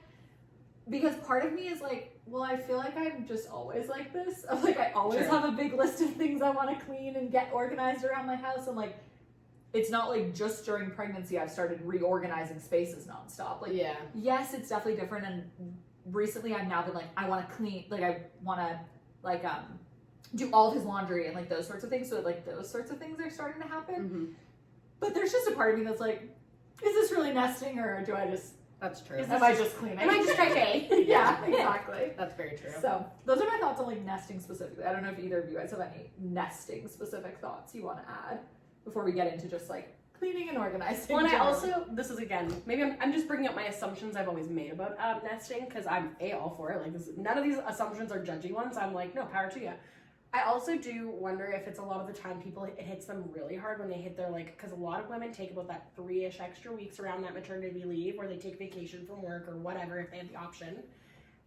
Because part of me is like, well, I feel like I'm just always like this. Of like I always have a big list of things I want to clean and get organized around my house, and like it's not like just during pregnancy I've started reorganizing spaces nonstop. Like, yes, it's definitely different. And recently I've now been like, I want to clean, like I want to like do all of his laundry and like those sorts of things. So like those sorts of things are starting to happen. But there's just a part of me that's like, is this really nesting, or do I just? That's true. Am I just cleaning? Am I just type A? Yeah, exactly. That's very true. So those are my thoughts on like nesting specifically. I don't know if either of you guys have any nesting specific thoughts you want to add before we get into just like cleaning and organizing. Well, and I also, this is again, maybe I'm just bringing up my assumptions I've always made about nesting, because I'm all for it. Like none of these assumptions are judgy ones. I'm like, no, power to you. I also do wonder if it's a lot of the time people, it hits them really hard when they hit their like, because a lot of women take about that 3-ish extra weeks around that maternity leave, where they take vacation from work or whatever if they have the option.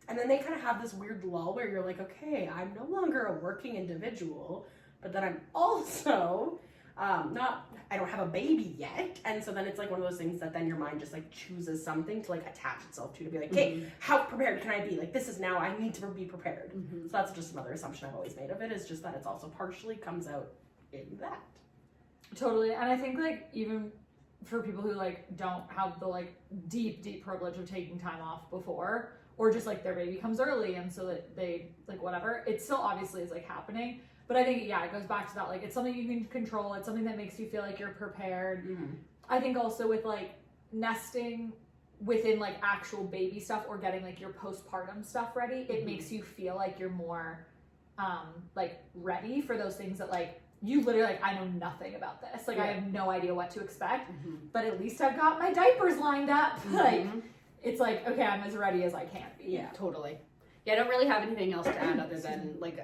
And then they kind of have this weird lull where you're like, okay, I'm no longer a working individual, but then I'm also I don't have a baby yet. And so then it's like one of those things that then your mind just like chooses something to like attach itself to be like, okay, how prepared can I be? Like, this is now, I need to be prepared. So that's just another assumption I've always made of it, is just that it's also partially comes out in that. Totally. And I think like even for people who like don't have the like deep privilege of taking time off before, or just like their baby comes early and so that they like whatever, it still obviously is like happening. But I think, yeah, it goes back to that, like, it's something you can control. It's something that makes you feel like you're prepared. I think also with, like, nesting within, like, actual baby stuff or getting, like, your postpartum stuff ready, it makes you feel like you're more, like, ready for those things that, like, you literally, like, I know nothing about this. Like, I have no idea what to expect. But at least I've got my diapers lined up. Like, it's like, okay, I'm as ready as I can be. Yeah, totally. Yeah, I don't really have anything else to add other than, like,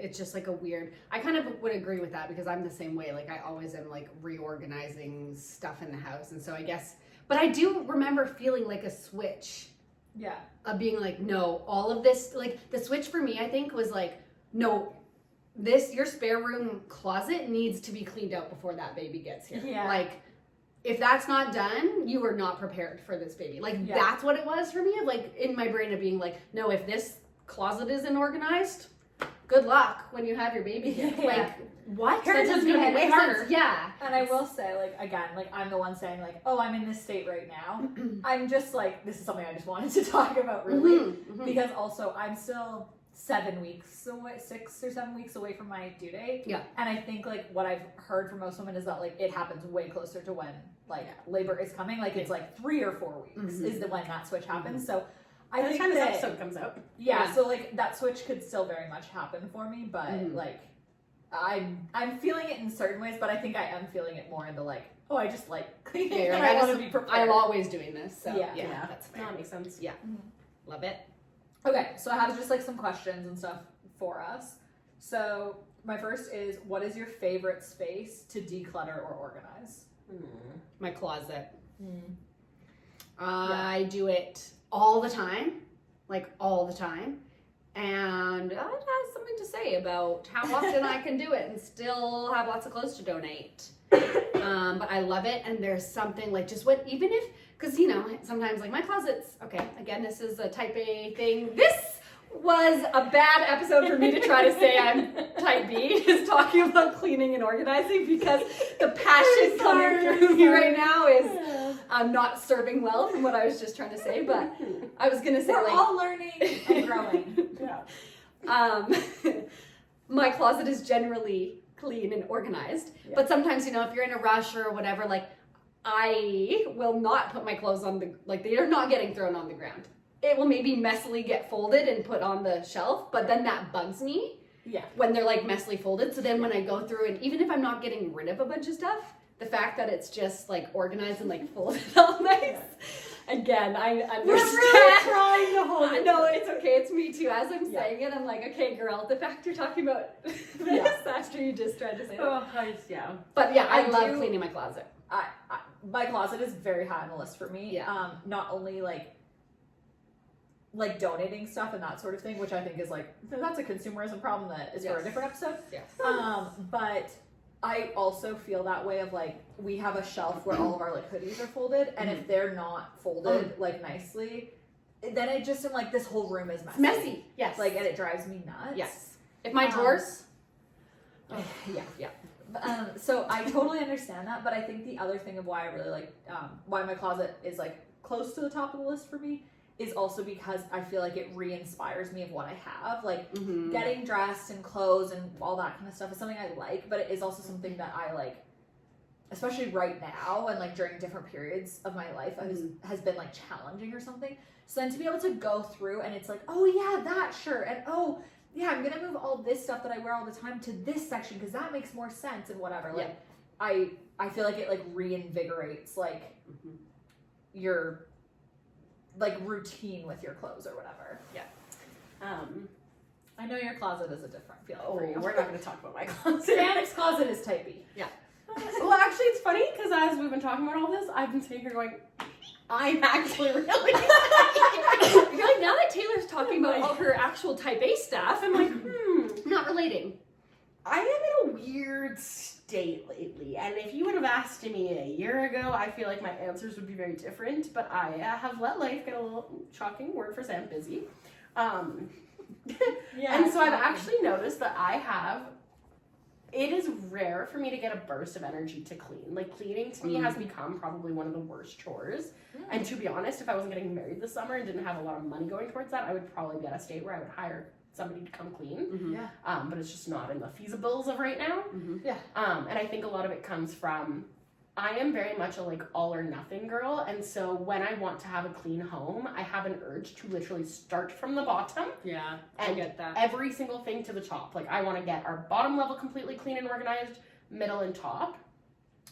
it's just like a weird, I kind of would agree with that because I'm the same way. Like I always am like reorganizing stuff in the house. And so I guess, but I do remember feeling like a switch. Yeah. Of being like, no, all of this, like the switch for me, I think was like, no, your spare room closet needs to be cleaned out before that baby gets here. Yeah. Like if that's not done, you are not prepared for this baby. Like that's what it was for me. Of like in my brain of being like, no, if this closet isn't organized, good luck when you have your baby here. Like, what? Parents is gonna be way harder. Yeah. And I will say, like, again, like, I'm the one saying, like, oh, I'm in this state right now. I'm just, like, this is something I just wanted to talk about, really. Because also, I'm still 7 weeks away, 6 or 7 weeks away from my due date. Yeah. And I think, like, what I've heard from most women is that, like, it happens way closer to when, like, labor is coming. Like, it's, like, 3 or 4 weeks is when that switch happens. So, I think time this episode comes out. Yeah, so like that switch could still very much happen for me, but like I'm feeling it in certain ways, but I think I am feeling it more in the like, oh, I just like cleaning and I want to be prepared. I'm always doing this, so yeah, that's fair. That makes sense. Yeah, love it. Okay, so I have just like some questions and stuff for us. So my first is, what is your favorite space to declutter or organize? My closet. I do it all the time, and it has something to say about how often I can do it and still have lots of clothes to donate. But I love it, and there's something like just what, even if, because you know, sometimes like my closet's, okay, again, this is a type A thing. This was a bad episode for me to try to say I'm type B, is talking about cleaning and organizing, because the passion coming through me right now is, I'm not serving well from what I was just trying to say, but I was gonna say We're like all learning and growing. Yeah. My closet is generally clean and organized, but sometimes, you know, if you're in a rush or whatever, like I will not put my clothes on the, like they are not getting thrown on the ground. It will maybe messily get folded and put on the shelf, but then that bugs me. Yeah. When they're like messily folded. So then when I go through, and even if I'm not getting rid of a bunch of stuff, the fact that it's just like organized and like folded all nice. Again, I understand. We're really trying to hold it. No, it's okay. It's me too. As I'm saying it, I'm like, okay, girl, the fact you're talking about this after you just tried to say that. Oh, yeah. But yeah, I love do- cleaning my closet. My closet is very high on the list for me. Yeah. Not only like donating stuff and that sort of thing, which I think is like, that's a consumerism problem that is for a Yes. different episode. Yes. But I also feel that way of like, we have a shelf where all of our like hoodies are folded, and if they're not folded like nicely, then it just, I'm like, this whole room is messy. Messy. Yes. Like, and it drives me nuts. yes. If my drawers. Yeah. So I totally understand that, but I think the other thing of why I really like, why my closet is like close to the top of the list for me is also because I feel like it re-inspires me of what I have. Like, getting dressed and clothes and all that kind of stuff is something I like, but it is also something that I like, especially right now and like during different periods of my life has been like challenging or something. So then to be able to go through and it's like, oh yeah, that shirt, and oh yeah, I'm gonna move all this stuff that I wear all the time to this section because that makes more sense and whatever. Like, I feel like it like reinvigorates like your like routine with your clothes or whatever. I know your closet is a different feeling for you. We're not going to talk about my closet. Sam's closet is typey. Yeah. Well, actually, it's funny because as we've been talking about all this, I've been sitting here going, I'm actually really. You're like, now that Taylor's talking about all her actual type A stuff, I'm like, not relating. I am in a weird state lately, and if you would have asked me a year ago, I feel like my answers would be very different, but I have let life get a little, shocking word for Sam, busy. And so I've actually noticed that it is rare for me to get a burst of energy to clean. Like, cleaning to me has become probably one of the worst chores. And to be honest, if I wasn't getting married this summer and didn't have a lot of money going towards that, I would probably be at a state where I would hire somebody to come clean. But it's just not in the feasibles of right now. And I think a lot of it comes from, I am very much a like all or nothing girl, and so when I want to have a clean home, I have an urge to literally start from the bottom. Yeah, and I get that. Every single thing to the top. Like, I want to get our bottom level completely clean and organized, middle and top.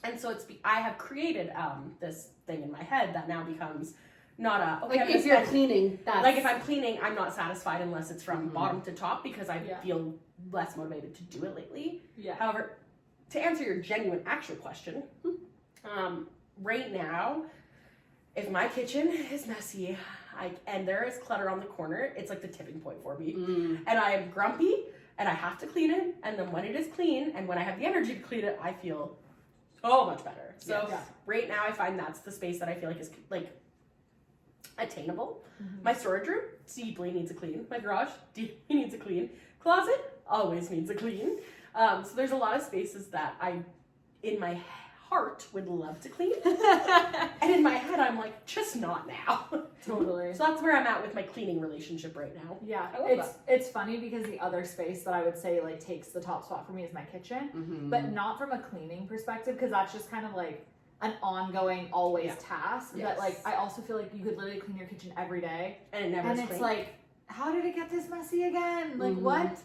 And so I have created this thing in my head that now becomes not a okay. Like, if you're cleaning, that's like if I'm cleaning, I'm not satisfied unless it's from bottom to top because I feel less motivated to do it lately. However, to answer your genuine actual question, right now, if my kitchen is messy and there is clutter on the corner, it's like the tipping point for me. And I am grumpy and I have to clean it. And then when it is clean and when I have the energy to clean it, I feel so much better. So right now I find that's the space that I feel like is like attainable. My storage room deeply needs a clean. My garage deeply needs a clean. Closet always needs a clean. So there's a lot of spaces that I, in my heart, would love to clean. And in my head, I'm like, just not now. Totally. So that's where I'm at with my cleaning relationship right now. Yeah, I love it's funny because the other space that I would say like takes the top spot for me is my kitchen, but not from a cleaning perspective because that's just kind of like an ongoing, always task. Yes. But like, I also feel like you could literally clean your kitchen every day, And it never is and it's clean. like, how did it get this messy again? Like what?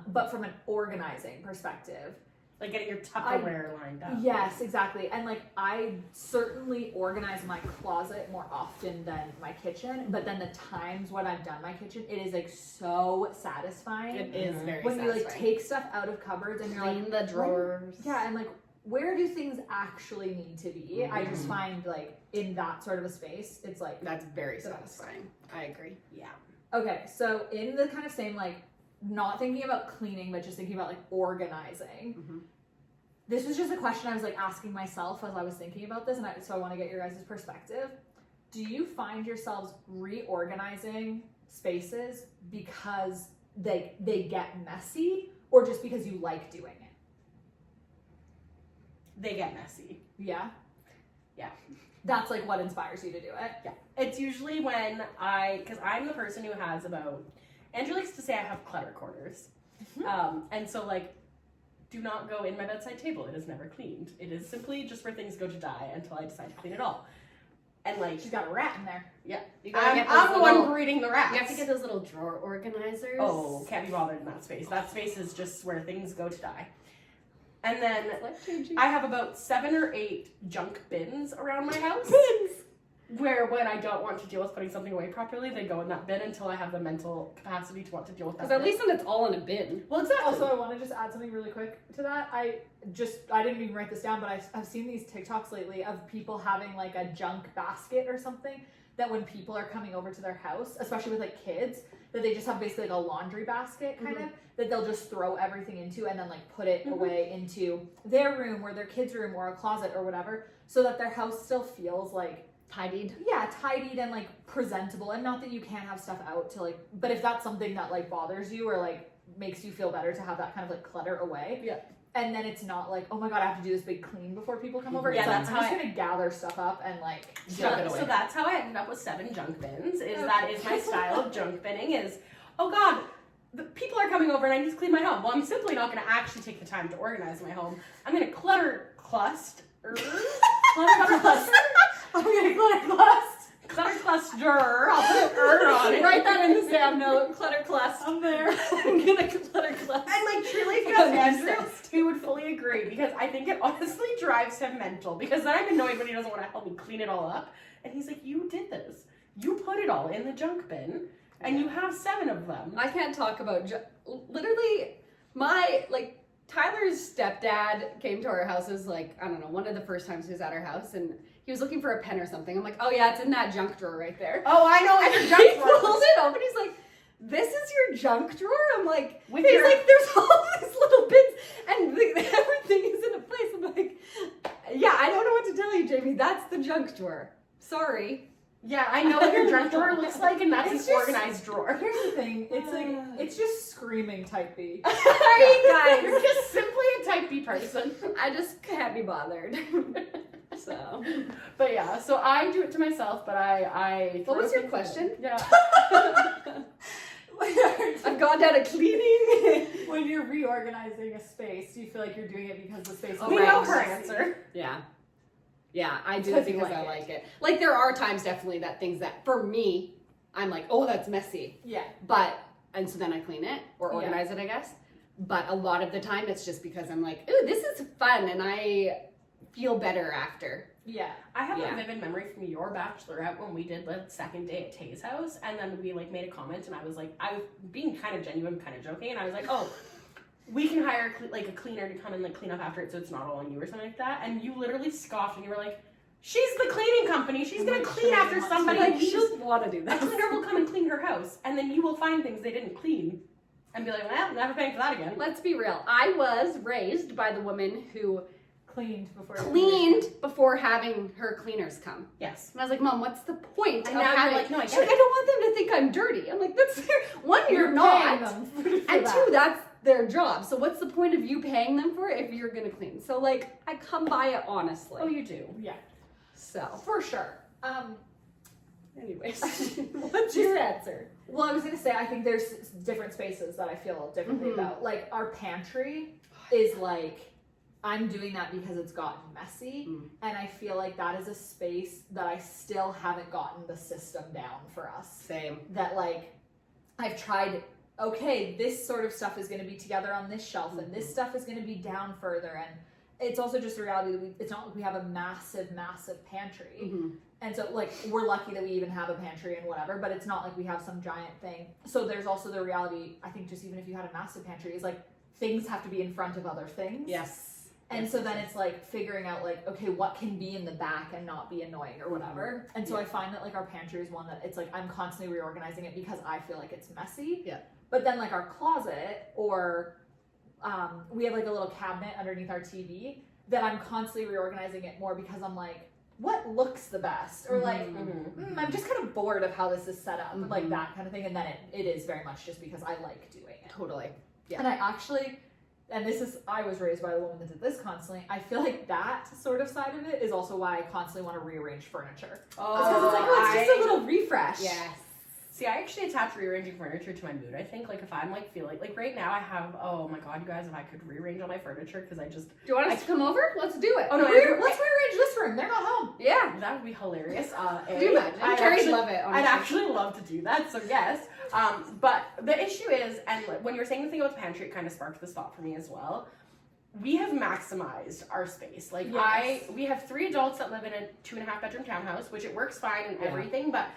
But from an organizing perspective. Like getting your Tupperware lined up. Yes, exactly. And like, I certainly organize my closet more often than my kitchen, but then the times when I've done my kitchen, it is like so satisfying. It is very when satisfying. you like take stuff out of cupboards and you're Clean like, the drawers. yeah, and like, where do things actually need to be? I just find like in that sort of a space, it's like, That's very the best. satisfying. I agree. Yeah. okay, so in the kind of same like, not thinking about cleaning, but just thinking about like organizing. This was just a question I was like asking myself as I was thinking about this, and so I want to get your guys' perspective. Do you find yourselves reorganizing spaces because they get messy, or just because you like doing it? They get messy. Yeah. Yeah. that's like what inspires you to do it. Yeah. It's usually when because I'm the person who has about, Andrew likes to say I have clutter corners. And so like, do not go in my bedside table. It is never cleaned. It is simply just where things go to die until I decide to clean it all. And like, She's got a rat in there. yeah, You gotta get those I'm the little- one breeding the rats. You have to get those little drawer organizers. Oh, can't be bothered in that space. That space is just where things go to die. And then Life-changing. I have about 7 or 8 junk bins around my house. Bins. Where when I don't want to deal with putting something away properly, they go in that bin until I have the mental capacity to want to deal with that. Because at bin. least when it's all in a bin. Well, exactly. Also, I want to just add something really quick to that. I didn't even write this down, but I've seen these TikToks lately of people having like a junk basket or something that when people are coming over to their house, especially with like kids, that they just have basically like a laundry basket kind of that they'll just throw everything into and then like put it away into their room or their kids' room or a closet or whatever, so that their house still feels like Tidied. yeah, tidied and like presentable. And not that you can't have stuff out to like, but if that's something that like bothers you or like makes you feel better to have that kind of like clutter away. Yeah. And then it's not like, oh my god, I have to do this big clean before people come over. Yeah, It's like, that's I'm how just I- gonna gather stuff up and like So, so that's how I ended up with 7 junk bins. That is my style of junk binning is, oh god, the people are coming over and I need to clean my home. Well, I'm simply not going to actually take the time to organize my home. I'm going to clutter cluster. I'm gonna Clutter cluster. I'll put an on it. Write that in the Sam note. Clutter class. I'm there. I'm gonna clutter class. And like truly, if you ask Andrew, he would fully agree because I think it honestly drives him mental. Because then I'm annoyed when he doesn't want to help me clean it all up, and he's like, "You did this. You put it all in the junk bin, and you have 7 of them." I can't talk about literally my Tyler's stepdad came to our house. It was like, I don't know, one of the first times he was at our house, and he was looking for a pen or something. I'm like, oh yeah, it's in that junk drawer right there. Oh, I know. And It's a he junk drawer. pulled it up and he's like, this is your junk drawer? I'm like, With he's your- like, there's all these little bits and everything is in a place. I'm like, yeah, I don't know what to tell you, Jamie. That's the junk drawer. Sorry. Yeah, I know what your junk drawer looks like, and that's It's an just- organized drawer. Here's the thing, it's like it's just screaming type B. Sorry, You're guys. just simply a type B person. I just can't be bothered. So, But yeah, so I do it to myself, but I what was your throw question? things in. Yeah. I've gone down to cleaning. When you're reorganizing a space, do you feel like you're doing it because the space is Oh, We right. know her answer. Yeah. Yeah, I do Because it you because I like like it. Like, there are times definitely that things that, for me, I'm like, oh, that's messy. Yeah. But, and so then I clean it or Yeah. organize it, I guess. But a lot of the time, it's just because I'm like, ooh, this is fun, and I feel better after. Yeah. I have Yeah. a vivid memory from your bachelorette when we did the second day at Tay's house, and then we like made a comment, and I was being kind of genuine, kind of joking, and I was like, oh, we can hire a cleaner to come and like clean up after it, so it's not all on you or something like that. And you literally scoffed, and you were like, she's the cleaning company. She's gonna Like, clean she after wants somebody. to. Like, leaves. she'll want to do A that. cleaner will come and clean her house, and then you will find things they didn't clean, and be like, well, never paying for that again. Let's be real. I was raised by the woman who Cleaned before. cleaned before having her cleaners come. Yes. And I was like, Mom, what's the point? And of now you're having... like, no, I She's get like, I don't want them to think I'm dirty. I'm like, that's their... One, you're not. And 2, that's their job. So what's the point of you paying them for it if you're gonna clean? So like, I come by it honestly. Oh, you do. Yeah, So, for sure. anyways, what's your answer? Well, I was gonna say I think there's different spaces that I feel differently Mhm. about. Like our pantry is like I'm doing that because it's gotten messy, and I feel like that is a space that I still haven't gotten the system down for us. Same. That like I've tried. Okay, this sort of stuff is going to be together on this shelf, and this stuff is going to be down further, and it's also just a reality that it's not like we have a massive pantry. Mm-hmm. And so, like, we're lucky that we even have a pantry and whatever, but it's not like we have some giant thing. So there's also the reality, I think, just even if you had a massive pantry, is like things have to be in front of other things. Yes. And so then it's like figuring out, like, okay, what can be in the back and not be annoying or whatever. And so I find that, like, our pantry is one that it's like I'm constantly reorganizing it because I feel like it's messy. Yeah. But then, like, our closet or we have like a little cabinet underneath our TV that I'm constantly reorganizing it more because I'm like, what looks the best? Or like, I'm just kind of bored of how this is set up, like that kind of thing. And then it is very much just because I like doing it. Totally. Yeah. And I actually, and I was raised by a woman that did this constantly. I feel like that sort of side of it is also why I constantly want to rearrange furniture. Because it's like, oh, it's just a little refresh. Yes. See, I actually attach rearranging furniture to my mood. I think, like, if I'm, like, feeling, like, right now I have, oh my god, you guys, if I could rearrange all my furniture, because I just... Do you want us to come over? Let's do it. Oh, no, Let's rearrange this room. They're not home. Yeah. that would be hilarious. Could you imagine? Carrie'd love it, honestly. I'd actually love to do that, so yes. But the issue is, and when you were saying the thing about the pantry, it kind of sparked this thought for me as well. We have maximized our space. Like, Yes. we have 3 adults that live in a 2.5 bedroom townhouse, which it works fine and everything, but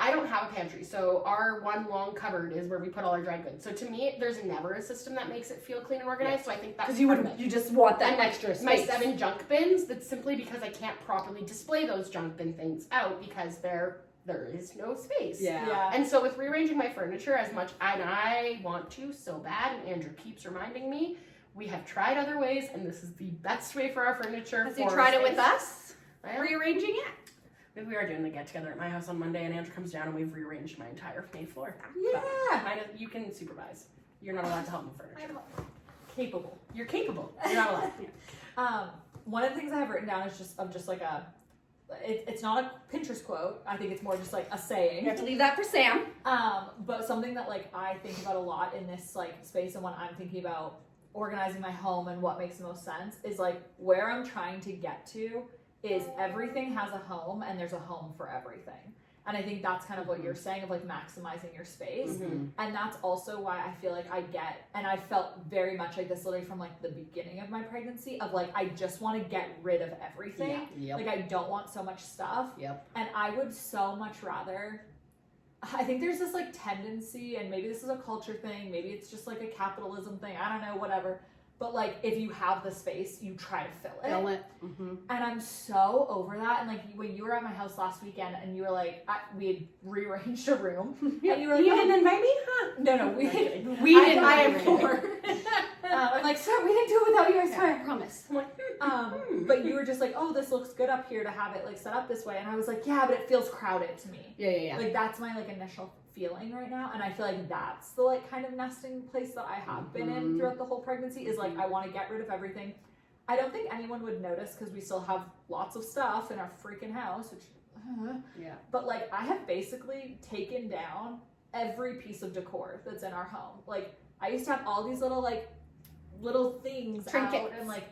I don't have a pantry, so our one long cupboard is where we put all our dry goods. So to me, there's never a system that makes it feel clean and organized. So I think that's Because part of it. you just want that And extra my space. 7 junk bins. That's simply because I can't properly display those junk bin things out because there is no space. Yeah. And so with rearranging my furniture as much, and I want to so bad, and Andrew keeps reminding me, we have tried other ways, and this is the best way for our furniture. Has he tried it with us? Well, Rearranging it? maybe we are doing the get together at my house on Monday, and Andrew comes down, and we've rearranged my entire main floor. Yeah. You can supervise. You're not allowed to help me with furniture. Capable. You're capable. You're not allowed. One of the things I have written down is just like it's not a Pinterest quote. I think it's more just like a saying. You have to leave that for Sam. But something that like I think about a lot in this like space and when I'm thinking about organizing my home and what makes the most sense is like where I'm trying to get to is everything has a home and there's a home for everything. And I think that's kind of what you're saying of like maximizing your space. Mm-hmm. And that's also why I feel like and I felt very much like this literally from like the beginning of my pregnancy of like, I just want to get rid of everything. Yeah. Like I don't want so much stuff. Yep. And I would so much rather, I think there's this like tendency, and maybe this is a culture thing, maybe it's just like a capitalism thing, I don't know, whatever. But like if you have the space, you try to fill it. Mm-hmm. And I'm so over that. And like when you were at my house last weekend and you were like, we had rearranged a room. And you were like, You didn't invite me? Huh? No, we didn't. I am poor. I'm like, sir, we didn't do it without you. I swear. I promise. I'm like, But you were just like, oh, this looks good up here to have it like set up this way. And I was like, yeah, but it feels crowded to me. Yeah. Like that's my like initial feeling right now, and I feel like that's the like kind of nesting place that I have been in throughout the whole pregnancy is like I want to get rid of everything. I don't think anyone would notice because we still have lots of stuff in our freaking house, which Yeah. but like I have basically taken down every piece of decor that's in our home. Like I used to have all these little things Trinkets. out and like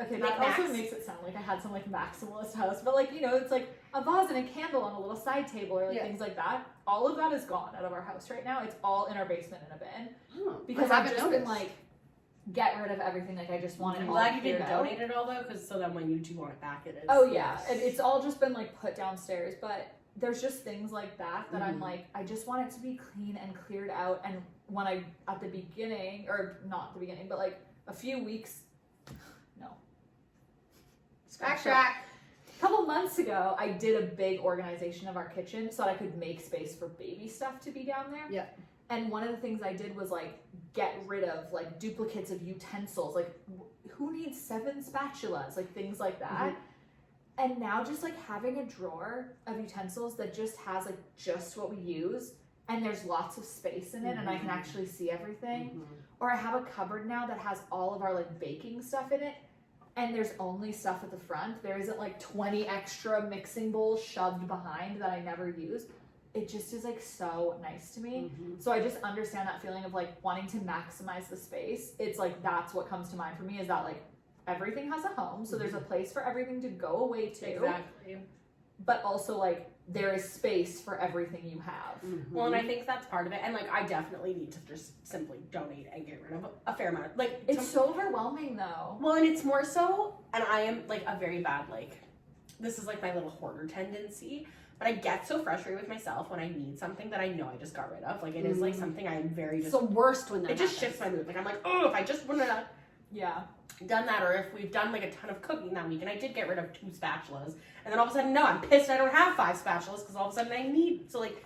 okay, that Knickknacks. also makes it sound like I had some like maximalist house, but like, you know, it's like a vase and a candle on a little side table or like things like that. All of that is gone out of our house right now. It's all in our basement in a bin Oh, because I've just been like, get rid of everything. Like I just want it I'm all glad you cleared didn't out. donate it all though, because so then when you do want it back, it is. Oh yeah, it's all just been like put downstairs, but there's just things like that I'm like, I just want it to be clean and cleared out. And when at the beginning, or not the beginning, but like a few weeks, Backtrack. a couple months ago, I did a big organization of our kitchen so that I could make space for baby stuff to be down there. Yeah. And one of the things I did was like get rid of like duplicates of utensils. Like who needs 7 spatulas? Like things like that. And now just like having a drawer of utensils that just has like just what we use and there's lots of space in it and I can actually see everything. Or I have a cupboard now that has all of our like baking stuff in it. And there's only stuff at the front. There isn't like 20 extra mixing bowls shoved behind that I never use. It just is like so nice to me. So I just understand that feeling of like wanting to maximize the space. It's like that's what comes to mind for me is that like everything has a home. So there's a place for everything to go away to. Exactly. But also like there is space for everything you have. Well, and I think that's part of it. And like, I definitely need to just simply donate and get rid of a fair amount. Like, It's so overwhelming though. well, and it's more so, and I am like a very bad like, this is like my little hoarder tendency. But I get so frustrated with myself when I need something that I know I just got rid of. Like it is like something I'm very It's just. the worst when that It just happens. shifts my mood. Like I'm like, oh, if I just wouldn't have Yeah. done that, or if we've done like a ton of cooking that week, and I did get rid of 2 spatulas, and then all of a sudden, no, I'm pissed I don't have 5 spatulas because all of a sudden I need. So like,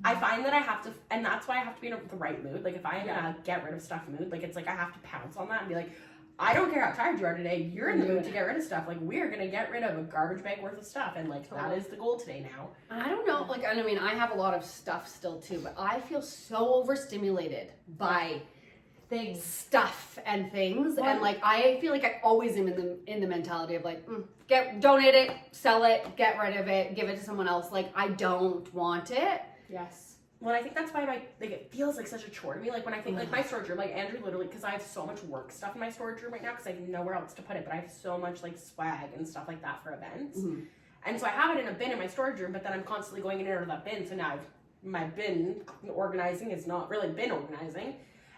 I find that I have to, and that's why I have to be in the right mood. Like if I am in a get rid of stuff mood, like it's like I have to pounce on that and be like, I don't care how tired you are today, you're in the mood to get rid of stuff. Like we're gonna get rid of a garbage bag worth of stuff, and like that is the goal today now. I don't know, like, I mean, I have a lot of stuff still too, but I feel so overstimulated by stuff and things, and like I feel like I always am in the mentality of like donate it, sell it, get rid of it, give it to someone else. Like I don't want it. Yes. Well, I think that's why it feels like such a chore to me. Like when I think like my storage room, like Andrew literally, because I have so much work stuff in my storage room right now because I have nowhere else to put it, but I have so much like swag and stuff like that for events. And so I have it in a bin in my storage room, but then I'm constantly going in and out of that bin. So now my bin organizing is not really bin organizing.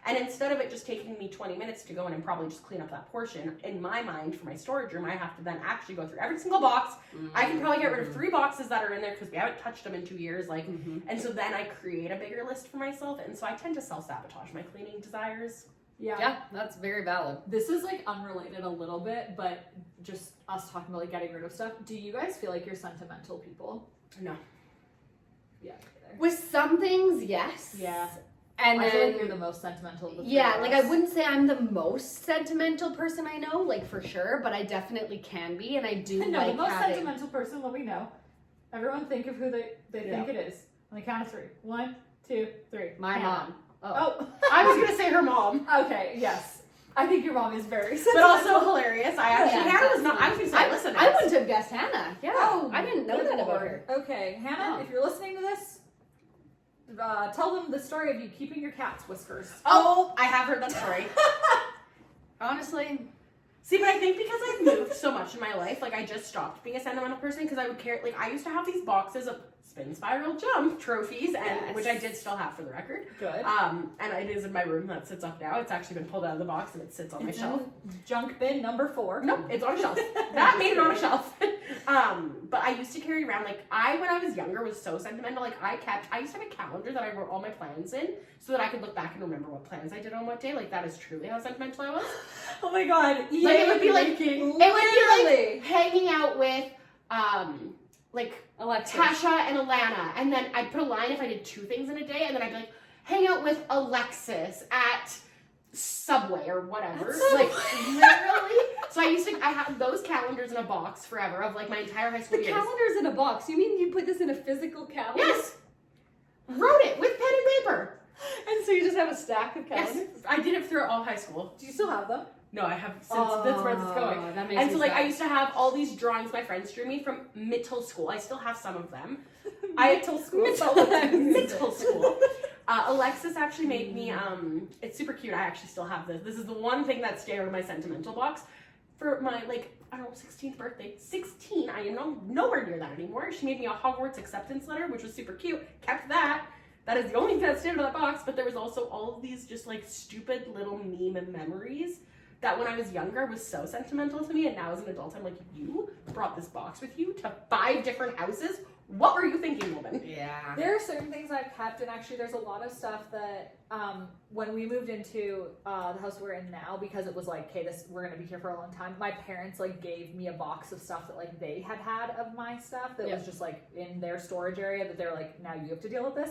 And instead of it just taking me 20 minutes to go in and probably just clean up that portion, in my mind, for my storage room, I have to then actually go through every single box. I can probably get rid of 3 boxes that are in there because we haven't touched them in 2 years. Like, and so then I create a bigger list for myself. And so I tend to self-sabotage my cleaning desires. Yeah, that's very valid. This is like unrelated a little bit, but just us talking about like getting rid of stuff. Do you guys feel like you're sentimental people? No. Yeah. With some things, yes. Yeah. And I then, feel like you're the most sentimental of the three yeah, of like us. I wouldn't say I'm the most sentimental person I know, like for sure, but I definitely can be, and I do No, like the most having... sentimental person that we know. Everyone think of who they think it is. On the count of 3. 1, 2, 3. My Hannah. mom. Oh. I was going to say her mom. Okay, yes. I think your mom is very But sentimental. also hilarious. I actually, Hannah was not, I was going to say, listen. I wouldn't have guessed Hannah. Yeah. Oh, I didn't know good that about lord. her. Okay, Hannah, if you're listening to this, tell them the story of you keeping your cat's whiskers. Oh, I have heard that story. Honestly, See, but I think because I've moved so much in my life, like I just stopped being a sentimental person because I would carry, like I used to have these boxes of spin spiral jump trophies, and which I did still have for the record. Good. And it is in my room that sits up now. It's actually been pulled out of the box and it sits on my shelf. Junk bin number 4. Nope, it's on a shelf. That made it on a shelf. But I used to carry around, like, when I was younger, was so sentimental. Like, I used to have a calendar that I wrote all my plans in so that I could look back and remember what plans I did on what day. Like, that is truly how sentimental I was. Oh my god. Like, it would be like hanging out with, like, Alexa. Tasha and Alana. And then I'd put a line if I did 2 things in a day, and then I'd be like, hang out with Alexis at Subway or whatever. Like, literally. So I had those calendars in a box forever of like my entire high school The years. calendar's in a box. You mean you put this in a physical calendar? Yes. Wrote it with pen and paper. And so you just have a stack of calendars? Yes. I did it throughout all high school. Do you still have them? No, I have since that's where it's going. That makes And so me like sad. I used to have all these drawings my friends drew me from middle school. I still have some of them. Middle school. Middle school. Alexis actually made me, it's super cute. I actually still have this. This is the one thing that stayed out of my sentimental box. For my, like, I don't know, 16th birthday. 16, I am nowhere near that anymore. She made me a Hogwarts acceptance letter, which was super cute. Kept that. That is the only thing that stayed out of that box. But there was also all of these just, like, stupid little meme memories that when I was younger was so sentimental to me. And now as an adult, I'm like, you brought this box with you to 5 different houses? What were you thinking, woman? Yeah. There are certain things I've kept, and actually there's a lot of stuff that when we moved into the house we're in now, because it was like, okay, we're gonna be here for a long time, my parents like gave me a box of stuff that like they had of my stuff that was just like in their storage area that they were like, now you have to deal with this.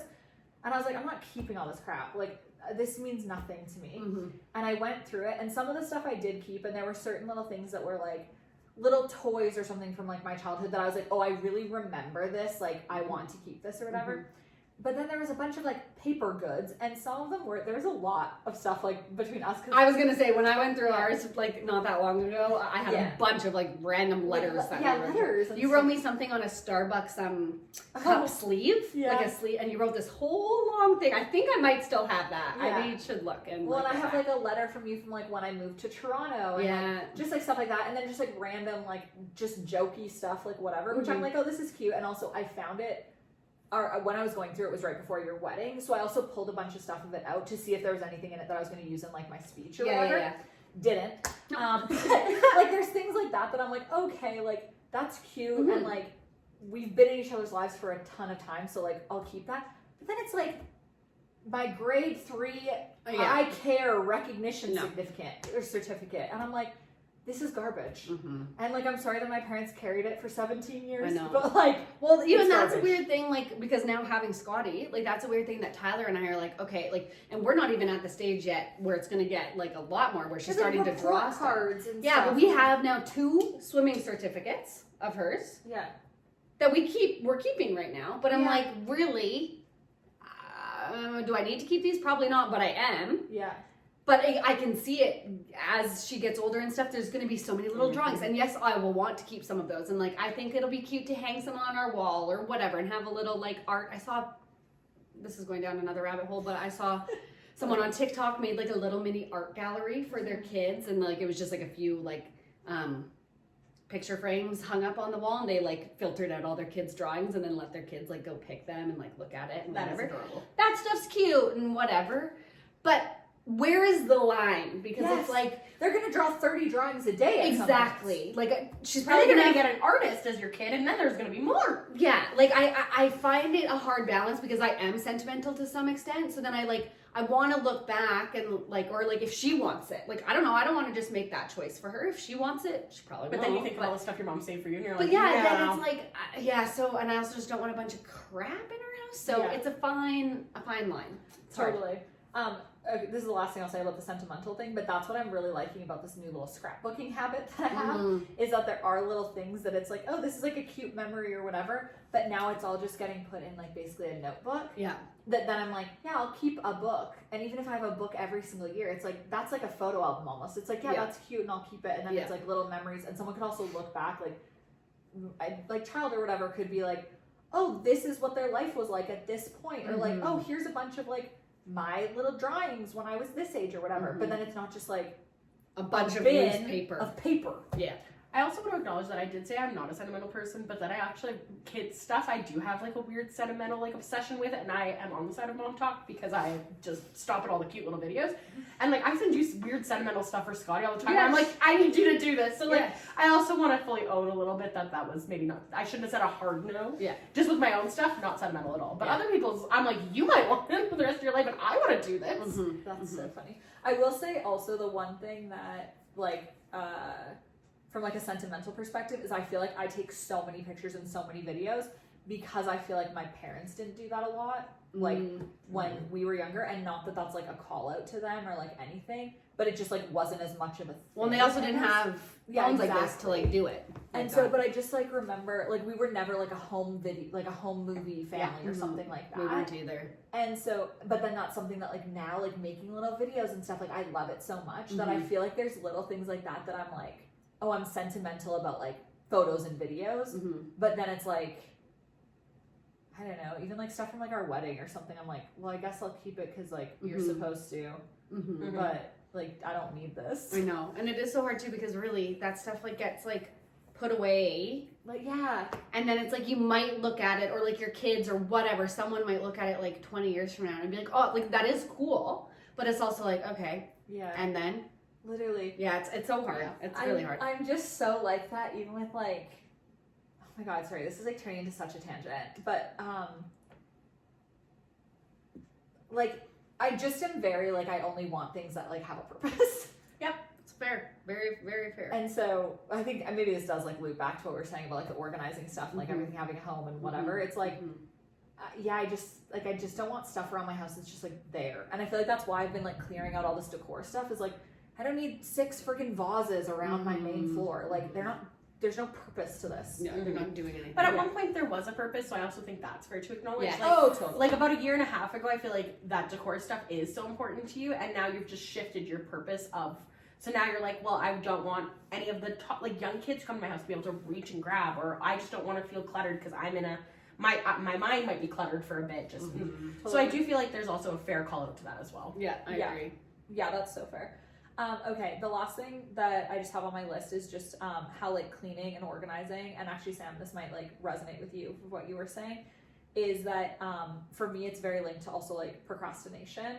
And I was like, I'm not keeping all this crap. Like, this means nothing to me. Mm-hmm. And I went through it, and some of the stuff I did keep, and there were certain little things that were like little toys or something from like my childhood that I was like, oh, I really remember this, like I want to keep this or whatever. Mm-hmm. But then there was a bunch of like paper goods, and some of them there was a lot of stuff like between us. I was gonna say, when I went through ours like not that long ago, I had a bunch of like random letters. Letters. You wrote me something on a Starbucks cup sleeve, like a sleeve, and you wrote this whole long thing. I think I might still have that. Yeah. I should look and. Well, and I have like a letter from you from like when I moved to Toronto, and like, just like stuff like that, and then just like random like just jokey stuff like whatever, which I'm like, oh, this is cute, and also I found it. Or when I was going through it was right before your wedding, so I also pulled a bunch of stuff of it out to see if there was anything in it that I was going to use in like my speech or whatever. Yeah. Didn't. But, like there's things like that I'm like, okay, like that's cute, and like we've been in each other's lives for a ton of time, so like I'll keep that. But then it's like my grade 3 I care recognition certificate, and I'm like, this is garbage. And like, I'm sorry that my parents carried it for 17 years. I know. But like, well, even that's a weird thing, like, because now having Scotty, like, that's a weird thing that Tyler and I are like, okay, like, and we're not even at the stage yet where it's going to get like a lot more, where she's starting to draw cards and stuff. Yeah, but we have now 2 swimming certificates of hers. Yeah. That we're keeping right now. But I'm like, really? Do I need to keep these? Probably not, but I am. Yeah. But I can see it as she gets older and stuff. There's going to be so many little drawings. And yes, I will want to keep some of those. And like, I think it'll be cute to hang some on our wall or whatever and have a little like art. I saw, this is going down another rabbit hole, but I saw someone on TikTok made like a little mini art gallery for their kids. And like, it was just like a few like picture frames hung up on the wall. And they like filtered out all their kids' drawings and then let their kids like go pick them and like look at it and whatever. That is adorable. That stuff's cute and whatever. But where is the line? Because it's like they're gonna draw 30 drawings a day. Exactly. Like she's Probably probably gonna gonna get an artist as your kid, and then there's gonna be more. Yeah. Like I find it a hard balance because I am sentimental to some extent. So then I want to look back and like, or like if she wants it, like I don't know, I don't want to just make that choice for her. If she wants it, she probably. But won't. then you think of all the stuff your mom saved for you, and you're But like, then it's like So and I also just don't want a bunch of crap in her house. So Yeah. it's a fine line. It's hard. Totally. Okay, this is the last thing I'll say about the sentimental thing, but that's what I'm really liking about this new little scrapbooking habit that I have, is that there are little things that it's like, oh, this is like a cute memory or whatever, but now it's all just getting put in like basically a notebook. Yeah. That then I'm like, yeah, I'll keep a book. And even if I have a book every single year, it's like, that's like a photo album almost. It's like, yeah. That's cute and I'll keep it. And then it's like little memories. And someone could also look back, like child or whatever could be like, oh, this is what their life was like at this point. Or like, oh, here's a bunch of like, my little drawings when I was this age or whatever. But then it's not just like a bunch of bin newspaper. of paper. Yeah. I also want to acknowledge that I did say I'm not a sentimental person, but that I actually, kids stuff, I do have like a weird sentimental like obsession with it, and I am on the side of Mom Talk because I just stop at all the cute little videos. And like I send you weird sentimental stuff for Scotty all the time. Yes. I'm like, I need you to do this. So like I also want to fully own a little bit that was maybe not, I shouldn't have said a hard no. Yeah. Just with my own stuff, not sentimental at all. But other people's, I'm like, you might want it for the rest of your life, and I want to do this. That's so funny. I will say also the one thing that like from like a sentimental perspective is I feel like I take so many pictures and so many videos because I feel like my parents didn't do that a lot like when we were younger, and not that that's like a call out to them or like anything, but it just like wasn't as much of a thing. Well, and they also didn't have phones like this to like do it. And so, but I just like remember like we were never like a home video, like a home movie family or something like that. We weren't either. And so, but then that's something that like now like making little videos and stuff, like I love it so much that I feel like there's little things like that I'm like, oh, I'm sentimental about like photos and videos, but then it's like, I don't know, even like stuff from like our wedding or something, I'm like, well, I guess I'll keep it because like you're supposed to, but like I don't need this. I know, and it is so hard too because really that stuff like gets like put away, like and then it's like you might look at it, or like your kids or whatever, someone might look at it like 20 years from now and be like, oh, like that is cool, but it's also like, okay, and then literally, it's so hard. It's really hard. I'm just so like that, even with like, oh my god, sorry, this is like turning into such a tangent, but like I just am very like, I only want things that like have a purpose. Yep, it's fair, very, very fair. And so I think maybe this does like loop back to what we were saying about like the organizing stuff and like everything having a home and whatever. It's like, I just don't want stuff around my house that's just like there. And I feel like that's why I've been like clearing out all this decor stuff, is like, I don't need 6 freaking vases around my main floor. Like there's no purpose to this. No, they're not doing anything. But at one point there was a purpose, so I also think that's fair to acknowledge. Yeah. Like, totally. Like about a year and a half ago, I feel like that decor stuff is so important to you, and now you've just shifted your purpose of. So now you're like, well, I don't want any of the like young kids to come to my house to be able to reach and grab, or I just don't want to feel cluttered because I'm in my mind might be cluttered for a bit. Just so I do feel like there's also a fair call out to that as well. Yeah, I agree. Yeah, that's so fair. Okay, the last thing that I just have on my list is just how like cleaning and organizing, and actually Sam, this might like resonate with you for what you were saying, is that for me it's very linked to also like procrastination.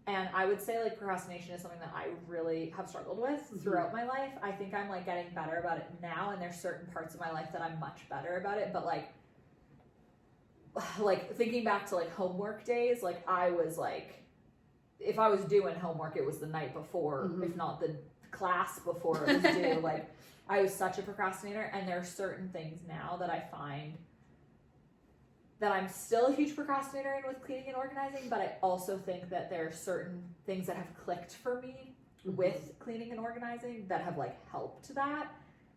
And I would say like procrastination is something that I really have struggled with throughout my life. I think I'm like getting better about it now, and there's certain parts of my life that I'm much better about it, but like thinking back to like homework days, like I was like, if I was doing homework, it was the night before, if not the class before it was due. Like I was such a procrastinator, and there are certain things now that I find that I'm still a huge procrastinator in with cleaning and organizing, but I also think that there are certain things that have clicked for me with cleaning and organizing that have like helped that.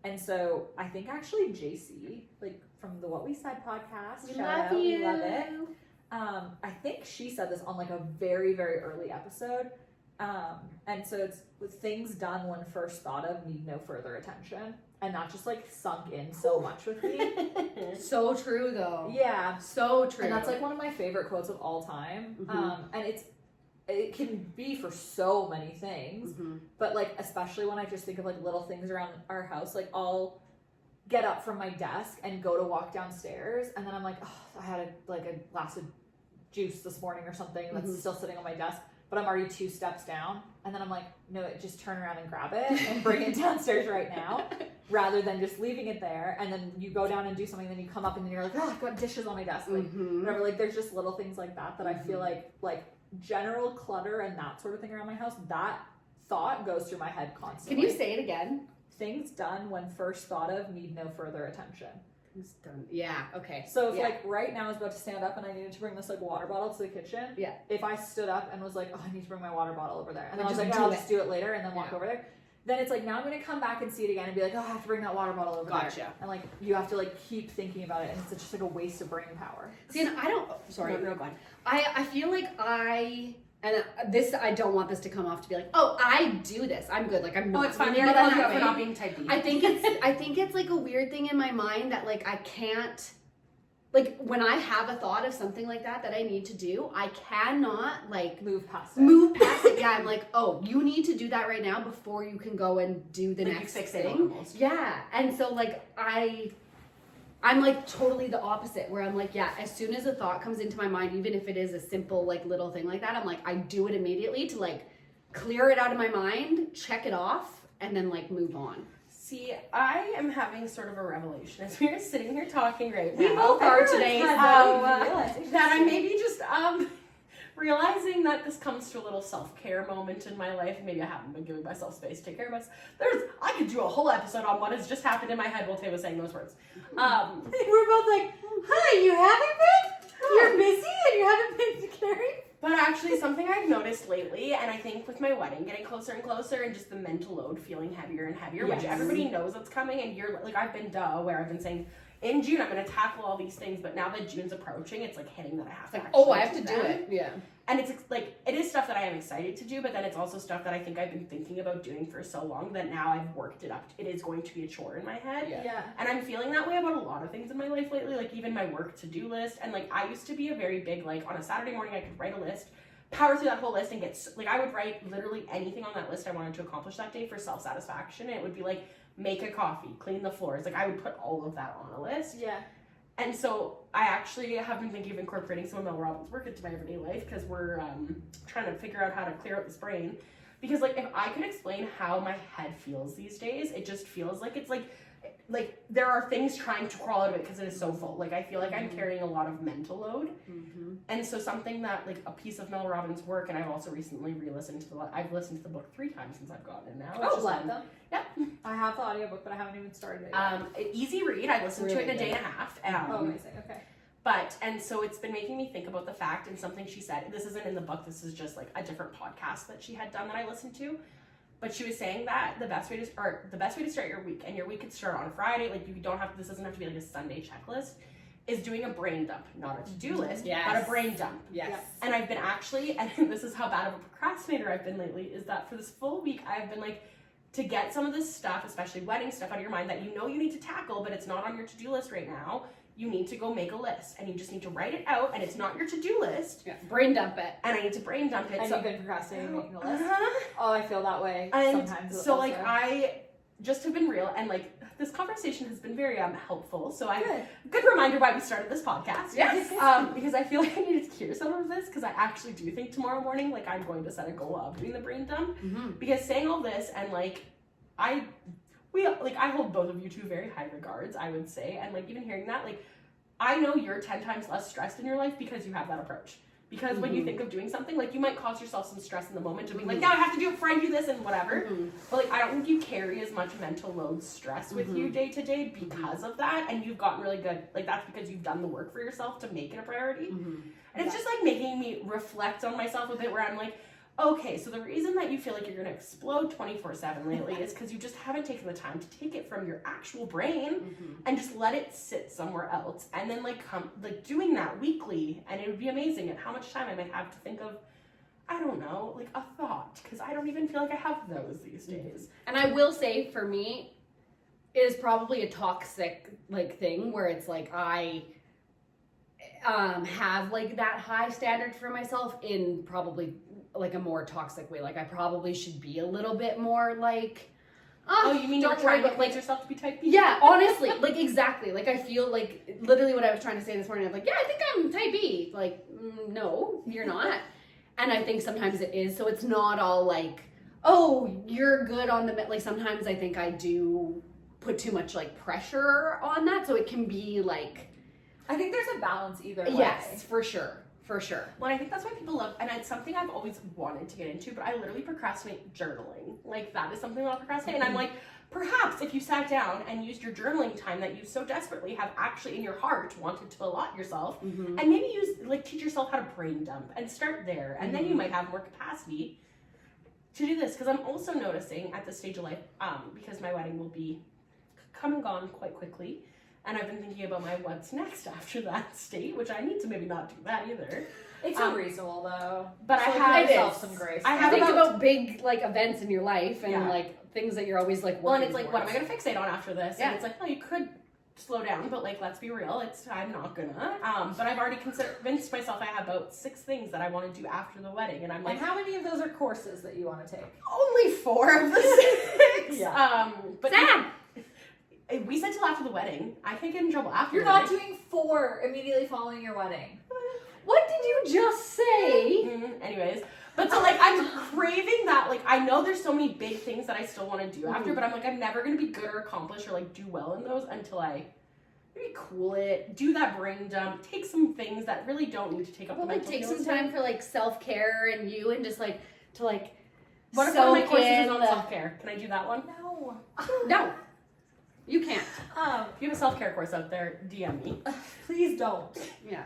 And so I think actually JC, like from the What We Said podcast, We love you. We love it. I think she said this on like a very, very early episode, And so it's with things done when first thought of need no further attention, and not just like sunk in so much with me. So true though. Yeah. So true. And that's like one of my favorite quotes of all time. And it can be for so many things, but like especially when I just think of like little things around our house, like I'll get up from my desk and go to walk downstairs, and then I'm like, oh, I had a glass of juice this morning or something that's still sitting on my desk, but I'm already 2 steps down, and then I'm like, no, just turn around and grab it and bring it downstairs right now, rather than just leaving it there, and then you go down and do something, then you come up and then you're like, oh, I've got dishes on my desk, like whatever. Like there's just little things like that I feel like general clutter and that sort of thing around my house, that thought goes through my head constantly. Can you say it again? Things done when first thought of need no further attention. Things done. Yeah. Okay. So if like right now I was about to stand up and I needed to bring this like water bottle to the kitchen. Yeah. If I stood up and was like, oh, I need to bring my water bottle over there, and then I was just like, do I'll it. just do it later and then walk over there. Then it's like, now I'm going to come back and see it again and be like, oh, I have to bring that water bottle over there. And like, you have to like keep thinking about it, and it's just like a waste of brain power. See, and I don't, sorry. No, go on. I feel like I don't want this to come off to be like, oh, I do this. I'm good. Like I'm not. Oh, it's fine. doing You're it calling that you out for way. not being type B. I think it's like a weird thing in my mind that like I can't, like when I have a thought of something like that I need to do, I cannot like move past it. Yeah, I'm like, oh, you need to do that right now before you can go and do the like next you fixate thing. almost. Yeah, and so like I'm like totally the opposite, where I'm like, yeah, as soon as a thought comes into my mind, even if it is a simple like little thing like that, I'm like, I do it immediately to like clear it out of my mind, check it off, and then like move on. See, I am having sort of a revelation as we are sitting here talking right now. We both are today. That I'm maybe just realizing that this comes to a little self-care moment in my life. Maybe I haven't been giving myself space to take care of myself. I could do a whole episode on what has just happened in my head while Tay was saying those words. We're both like, hi, you haven't been? You're busy and you haven't been caring? But actually, something I've noticed lately, and I think with my wedding getting closer and closer, and just the mental load feeling heavier and heavier, which everybody knows that's coming, and you're like, I've been where I've been saying, in June I'm going to tackle all these things, but now that June's approaching, it's like hitting that I have to actually Oh, I have to do them. it. Yeah. And it's like, it is stuff that I am excited to do, but then it's also stuff that I think I've been thinking about doing for so long that now I've worked it up. It is going to be a chore in my head. Yeah. And I'm feeling that way about a lot of things in my life lately, like even my work to-do list. And like, I used to be a very big, like on a Saturday morning, I could write a list, power through that whole list and get, like I would write literally anything on that list I wanted to accomplish that day for self-satisfaction. It would be like, make a coffee, clean the floors. Like I would put all of that on a list. Yeah. And so I actually have been thinking of incorporating some of Mel Robbins' work into my everyday life because we're trying to figure out how to clear out this brain. Because like if I could explain how my head feels these days, it just feels like it's like there are things trying to crawl out of it because it is so full. Like I feel like I'm carrying a lot of mental load. And so something that like a piece of Mel Robbins' work, and I've also recently listened to the book 3 times since I've gotten it now. Oh, let them. Yeah. I have the audiobook, but I haven't even started it yet. Easy read. I listened to it in a day and a half. Oh, amazing. Okay. And so it's been making me think about the fact, and something she said, this isn't in the book, this is just like a different podcast that she had done that I listened to. But she was saying that the best way to start your week, and your week could start on a Friday, like this doesn't have to be like a Sunday checklist, is doing a brain dump, not a to-do list, but a brain dump. Yes. And I've been actually, and this is how bad of a procrastinator I've been lately, is that for this full week, I've been like, to get some of this stuff, especially wedding stuff, out of your mind that you know you need to tackle, but it's not on your to-do list right now, you need to go make a list, and you just need to write it out, and it's not your to-do list. Yeah. Brain dump it. And I need to brain dump it. And so, you've been procrastinating making a list? Uh-huh. Oh, I feel that way And sometimes. so, also. like, I just have been real, and, like, this conversation has been very helpful, so good reminder why we started this podcast. Yes. Because I feel like I needed to hear some of this, because I actually do think tomorrow morning, like, I'm going to set a goal of doing the brain dump, because saying all this, and, like, I hold both of you to very high regards, I would say, and, like, even hearing that, like, I know you're 10 times less stressed in your life because you have that approach. Because when you think of doing something, like, you might cause yourself some stress in the moment of being like, now I have to do it before I do this and whatever. But, like, I don't think you carry as much mental load stress with you day to day because of that, and you've gotten really good. Like, that's because you've done the work for yourself to make it a priority. And it's just, like, making me reflect on myself a bit where I'm like, okay, so the reason that you feel like you're going to explode 24/7 lately is because you just haven't taken the time to take it from your actual brain and just let it sit somewhere else. And then, like, doing that weekly, and it would be amazing at how much time I might have to think of I don't know, like a thought, because I don't even feel like I have those these days. And I will say, for me, it is probably a toxic like thing where it's like I have like that high standard for myself in probably like a more toxic way. Like I probably should be a little bit more like. Oh, you mean you're don't trying worry to about make yourself to be type B? Yeah, honestly, like exactly. Like I feel like literally what I was trying to say this morning. I'm like, yeah, I think I'm type B. Like, no, you're not. And I think sometimes it is. So it's not all like, oh, you're good on the like. Sometimes I think I do put too much like pressure on that, so it can be like. I think there's a balance either way. Yes, for sure. For sure. Well, I think that's why people love, and it's something I've always wanted to get into, but I literally procrastinate journaling. Like, that is something I'll procrastinate, and I'm like, perhaps if you sat down and used your journaling time that you so desperately have actually in your heart wanted to allot yourself, and maybe teach yourself how to brain dump and start there, and then you might have more capacity to do this. Because I'm also noticing at this stage of life, because my wedding will be come and gone quite quickly, and I've been thinking about my what's next after that state, which I need to maybe not do that either. It's unreasonable though. But So I have yourself some grace. I Think about big like events in your life and Yeah. like things that you're always like. well, and it's working like, what am I towards. gonna fixate on after this? Yeah. And it's like, oh, you could slow down, but like, let's be real, I'm not gonna. But I've already convinced myself I have about 6 things that I want to do after the wedding, and I'm like, And how many of those are courses that you want to take? only 4 of the 6. Yeah. But Sad. we said till after the wedding. I can't get in trouble after. You're the not wedding. doing 4 immediately following your wedding. What did you just say? Anyways, but so like I'm craving that. Like I know there's so many big things that I still want to do after, but I'm like I'm never gonna be good or accomplish or like do well in those until I maybe cool it, do that brain dump, take some things that really don't need to take up the Well, like mental take some real time estate. for like self-care and you and just like to like What if one of my soak courses is in on the- self-care? Can I do that one? No. No, you can't. If you have a self-care course out there, DM me. Please don't. Yeah.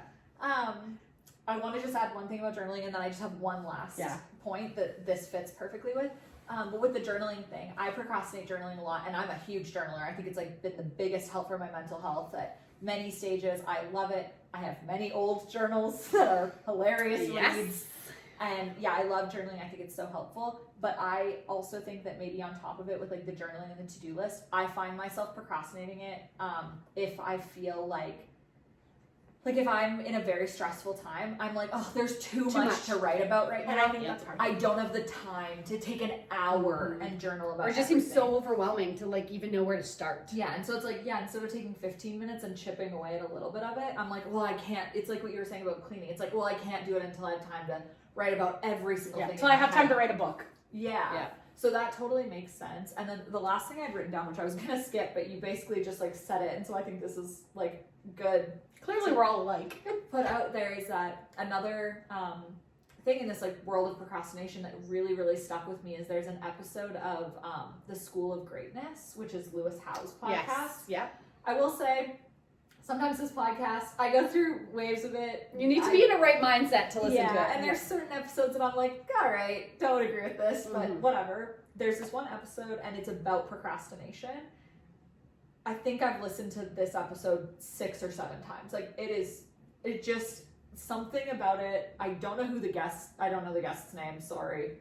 I want to just add one thing about journaling, and then I just have one last point that this fits perfectly with. But with the journaling thing, I procrastinate journaling a lot, and I'm a huge journaler. I think it's like been the biggest help for my mental health at many stages. I love it. I have many old journals that are hilarious reads. And yeah, I love journaling. I think it's so helpful. But I also think that maybe on top of it with like the journaling and the to-do list, I find myself procrastinating it if I feel like if I'm in a very stressful time, I'm like, oh, there's too much to write about right And now. I think that's hard. I don't have the time to take an hour and journal about Or it just everything. seems so overwhelming to like even know where to start. Yeah, and so it's like, instead of taking 15 minutes and chipping away at a little bit of it, I'm like, well, I can't. It's like what you were saying about cleaning. It's like, well, I can't do it until I have time to write about every single thing. Until I have time to write a book. Yeah. So that totally makes sense. And then the last thing I'd written down, which I was gonna skip, but you basically just like said it, and so I think this is like good. Clearly, we're all alike. Put out there is that another thing in this like world of procrastination that really, really stuck with me is there's an episode of The School of Greatness, which is Lewis Howe's podcast. Yes. Yeah. I will say, sometimes this podcast, I go through waves of it. You need to be in a right mindset to listen to it. And there's certain episodes that I'm like, all right, don't agree with this, but whatever. There's this one episode, and it's about procrastination. I think I've listened to this episode 6 or 7 times. Like, it just, something about it. I don't know the guest's name, sorry.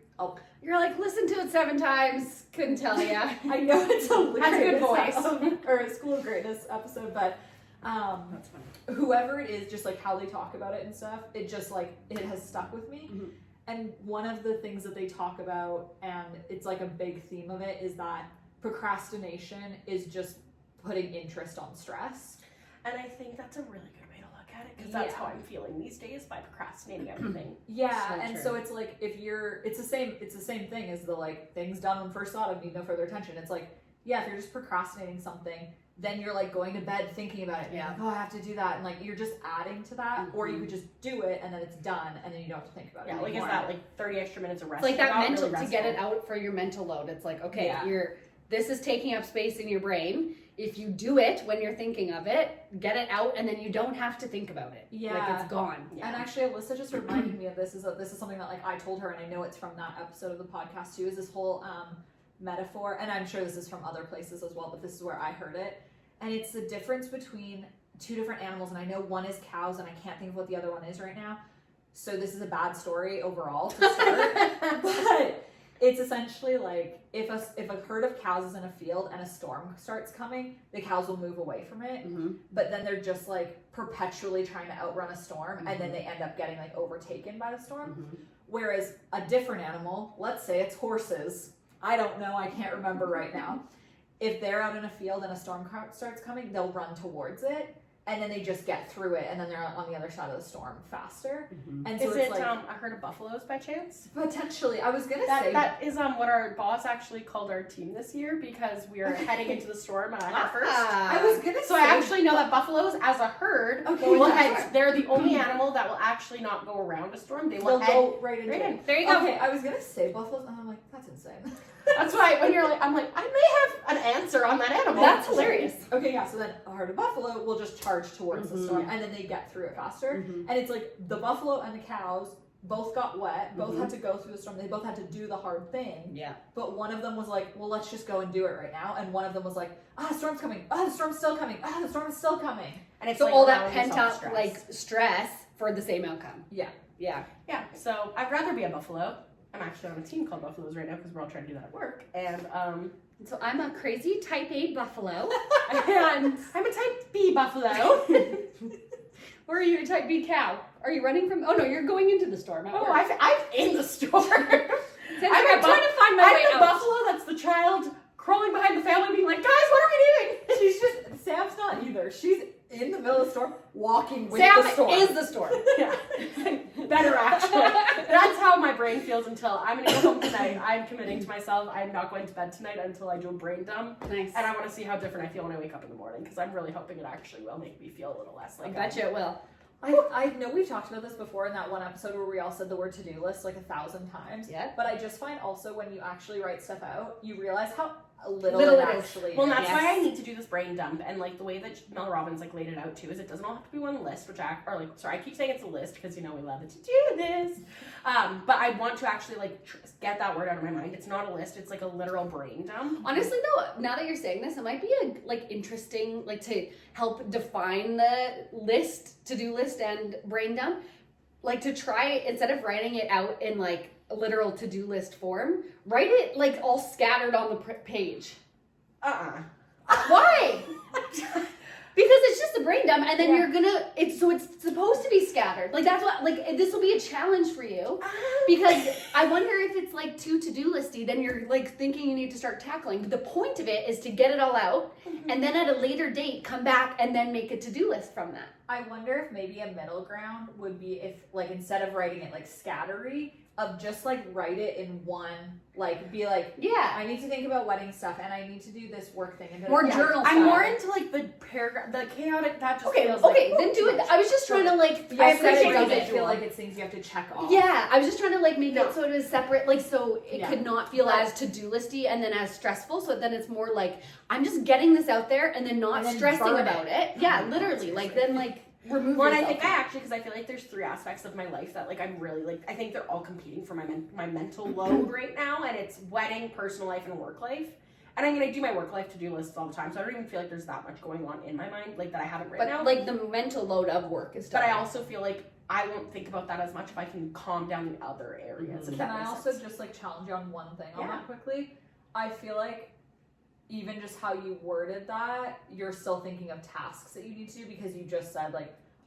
You're like, listen to it 7 times. Couldn't tell ya. I know it's a Has a good voice. Or a School of Greatness episode, but That's funny. whoever it is, just like how they talk about it and stuff, it just like, it has stuck with me. Mhm. And one of the things that they talk about, and it's like a big theme of it, is that procrastination is just putting interest on stress. And I think that's a really good way to look at it because that's how I'm feeling these days by procrastinating everything. Yeah, So and true. so it's like it's the same thing as the like things done when first thought of need no further attention. It's like, yeah, if you're just procrastinating something, then you're like going to bed thinking about it. And you're like, oh, I have to do that, and like you're just adding to that, or you could just do it and then it's done, and then you don't have to think about it. Yeah, like is that like 30 extra minutes of rest? It's like that Not mental really to get it restful. out for your mental load. It's like, okay, Yeah. this is taking up space in your brain. If you do it when you're thinking of it, get it out, and then you don't have to think about it. Yeah. Like it's gone. Yeah. And actually, Alyssa just reminded me of this. Is that this is something that like I told her, and I know it's from that episode of the podcast too. Is this whole metaphor, and I'm sure this is from other places as well, but this is where I heard it. And it's the difference between 2 different animals, and I know one is cows, and I can't think of what the other one is right now. So this is a bad story overall to start, but it's essentially like if a herd of cows is in a field and a storm starts coming, the cows will move away from it. But then they're just like perpetually trying to outrun a storm, and then they end up getting like overtaken by the storm. Whereas a different animal, let's say it's horses, I don't know, I can't remember right now. If they're out in a field and a storm starts coming, they'll run towards it. And then they just get through it, and then they're on the other side of the storm faster. And so Is it's it like a herd of buffaloes by chance? potentially. I was gonna That say that is what our boss actually called our team this year because we are heading into the storm at first. I was gonna So say I actually know that buffaloes, as a herd, Okay, will that's head. They're the only animal that will actually not go around a storm. They they'll will head go right into right it. in. There you go. Okay, I was gonna say buffaloes, and I'm like, that's insane. That's why when you're like, I'm like, I may have an answer on that animal. That's hilarious. Okay, yeah. So then a herd of buffalo will just charge towards the storm, and then they get through it faster. And it's like the buffalo and the cows both got wet, both had to go through the storm. They both had to do the hard thing. Yeah. But one of them was like, well, let's just go and do it right now. And one of them was like, the storm's coming. The storm's still coming. The storm is still coming. And it's So like all that allowing pent yourself up stress. like stress for the same outcome. Yeah. Yeah. Yeah, so I'd rather be a buffalo. I'm actually on a team called Buffaloes right now because we're all trying to do that at work. And So I'm a crazy type A buffalo. and I'm a type B buffalo. Or are you a type B cow? Are you running from? Oh no, you're going into the storm. at Oh, work. I'm in the storm. Sounds like I'm I'm trying to find my way I'm the out. buffalo that's the child crawling behind the family being like, guys, what are we doing? She's just, Sam's not either. She's in the middle of the storm, walking with Sam the storm. is the storm. Yeah. Better actually. That's how my brain feels until I'm gonna go home tonight. I'm committing to myself. I'm not going to bed tonight until I do a brain dump. Nice. And I want to see how different I feel when I wake up in the morning because I'm really hoping it actually will make me feel a little less I like bet you it will. I know we've talked about this before in that one episode where we all said the word to-do list like 1,000 times. Yeah. But I just find also when you actually write stuff out, you realize how little Little it it is. actually Well, is. that's Yes. why I need to do this brain dump, and like the way that Mel Robbins like laid it out too is it doesn't all have to be one list, I keep saying it's a list because we love it to do this, but I want to actually like get that word out of my mind. It's not a list; it's like a literal brain dump. Honestly, though, now that you're saying this, it might be interesting, to help define the to-do list and brain dump, to try instead of writing it out in a literal to-do list form, write it all scattered on the page. Why? Because it's just a brain dump, and then you're gonna. It's supposed to be scattered. That's what. This will be a challenge for you, because I wonder if it's too to-do listy. Then you're thinking you need to start tackling. But the point of it is to get it all out, and then at a later date come back and then make a to-do list from that. I wonder if maybe a middle ground would be if instead of writing it scattery, of just write it in one, be Yeah. I need to think about wedding stuff and I need to do this work thing and More journal I'm style. more into the paragraph, the chaotic. That just Okay, feels then do it. I was just trying to I I appreciate appreciate it. I feel like it's things you have to check off. Yeah, I was just trying to make it so it was separate, so it Yeah. could not feel as to-do listy and then as stressful. So then it's more I'm just getting this out there and then not And then stressing burn about it. Yeah, literally. Remove. Well, and I yourself think I actually, because I feel like there's 3 aspects of my life that I'm really I think they're all competing for my mental load right now, and it's wedding, personal life, and work life. And I do my work life to-do lists all the time, so I don't even feel like there's that much going on in my mind that I haven't written out. But the mental load of work is done. But I also feel like I won't think about that as much if I can calm down the other areas. if Can that I makes also sense. just challenge you on one thing on Yeah. that quickly? I feel like even just how you worded that, you're still thinking of tasks that you need to do because you just said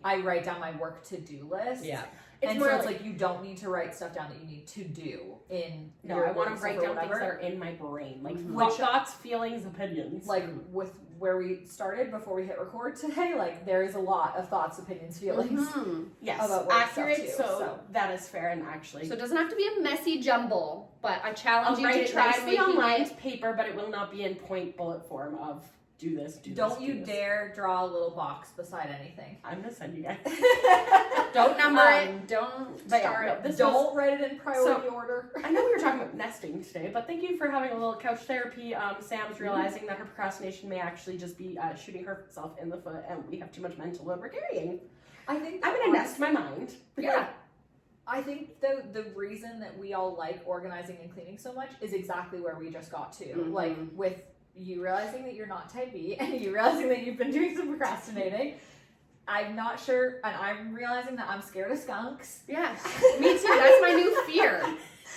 I write down my work to-do list. Yeah. And more so it's you don't need to write stuff down that you need to do in No, your I want work to write stuff or down things whatever. that are in my brain, Which- thoughts, feelings, opinions. With where we started before we hit record today, there is a lot of thoughts, opinions, feelings. Mhm. yes, about work accurate. stuff too, so that is fair, and actually, So it doesn't have to be a messy jumble, but I challenge I'll you write to it try nicely making on lined it. paper, but it will not be in point bullet form of do this, do Don't this. you do this. dare draw a little box beside anything. I'm gonna send you guys. Don't number Um, it. Don't but yeah, start no, it. this Don't write it in priority order. I know we were talking about nesting today, but thank you for having a little couch therapy. Sam's realizing that her procrastination may actually just be shooting herself in the foot, and we have too much mental load we're carrying. I think I'm that gonna nest my mind. Yeah. I think the reason that we all like organizing and cleaning so much is exactly where we just got to. Mhm. With you realizing that you're not type B and you realizing that you've been doing some procrastinating, I'm not sure, and I'm realizing that I'm scared of skunks. Yes, me too. That's my new fear.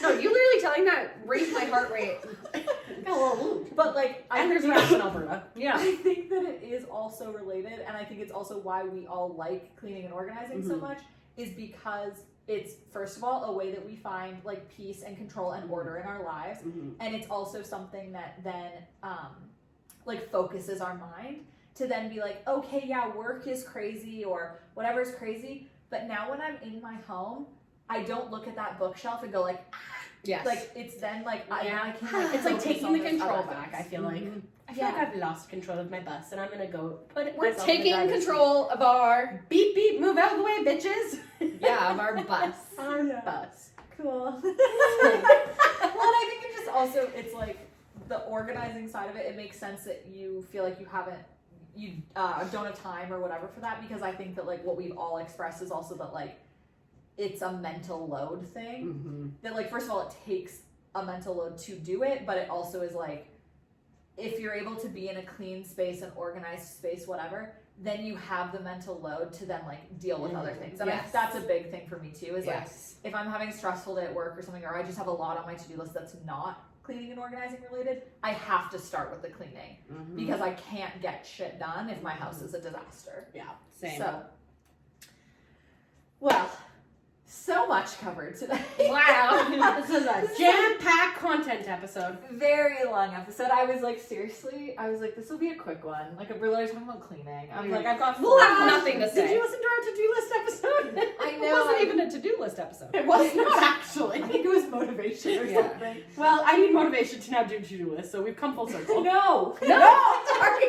No, you literally telling that raised my heart rate. Got a little wound. But like, And there's rats in Alberta. Yeah. I think that it is also related, and I think it's also why we all like cleaning and organizing so much, is because it's, first of all, a way that we find like peace and control and order in our lives, and it's also something that then like focuses our mind to then be like, okay, yeah, work is crazy or whatever is crazy, but now when I'm in my home, I don't look at that bookshelf and go like, Yes. like it's then like I can like, It's like focus taking on the those control other back, I things. feel like. I feel like I've lost control of my bus and I'm gonna go put it We're myself in the taking driver's control of our seat. Beep beep, move out of the way, bitches. of our bus. Our Yeah. bus. Cool. Well, and I think it just also, it's like the organizing side of it, it makes sense that you feel like you don't have time or whatever for that, because I think that like what we've all expressed is also that like it's a mental load thing. That like, first of all, it takes a mental load to do it, but it also is like, if you're able to be in a clean space, an organized space, whatever, then you have the mental load to then like deal with other things. And I think that's a big thing for me too, is like, if I'm having a stressful day at work or something, or I just have a lot on my to-do list that's not cleaning and organizing related, I have to start with the cleaning because I can't get shit done if my house is a disaster. Yeah. Same. So, well, so much covered today. Wow. This is a jam-packed content episode. Very long episode. I was like, seriously? I was like, this will be a quick one. Like, we're literally talking about cleaning. I'm like, I've got We'll have nothing to say. Did you listen to our to-do list episode? I It know. wasn't even a to-do list episode. It was not actually. I think it was motivation or something. Well, I need motivation to now do to-do lists, so we've come full circle. No. No! Sorry.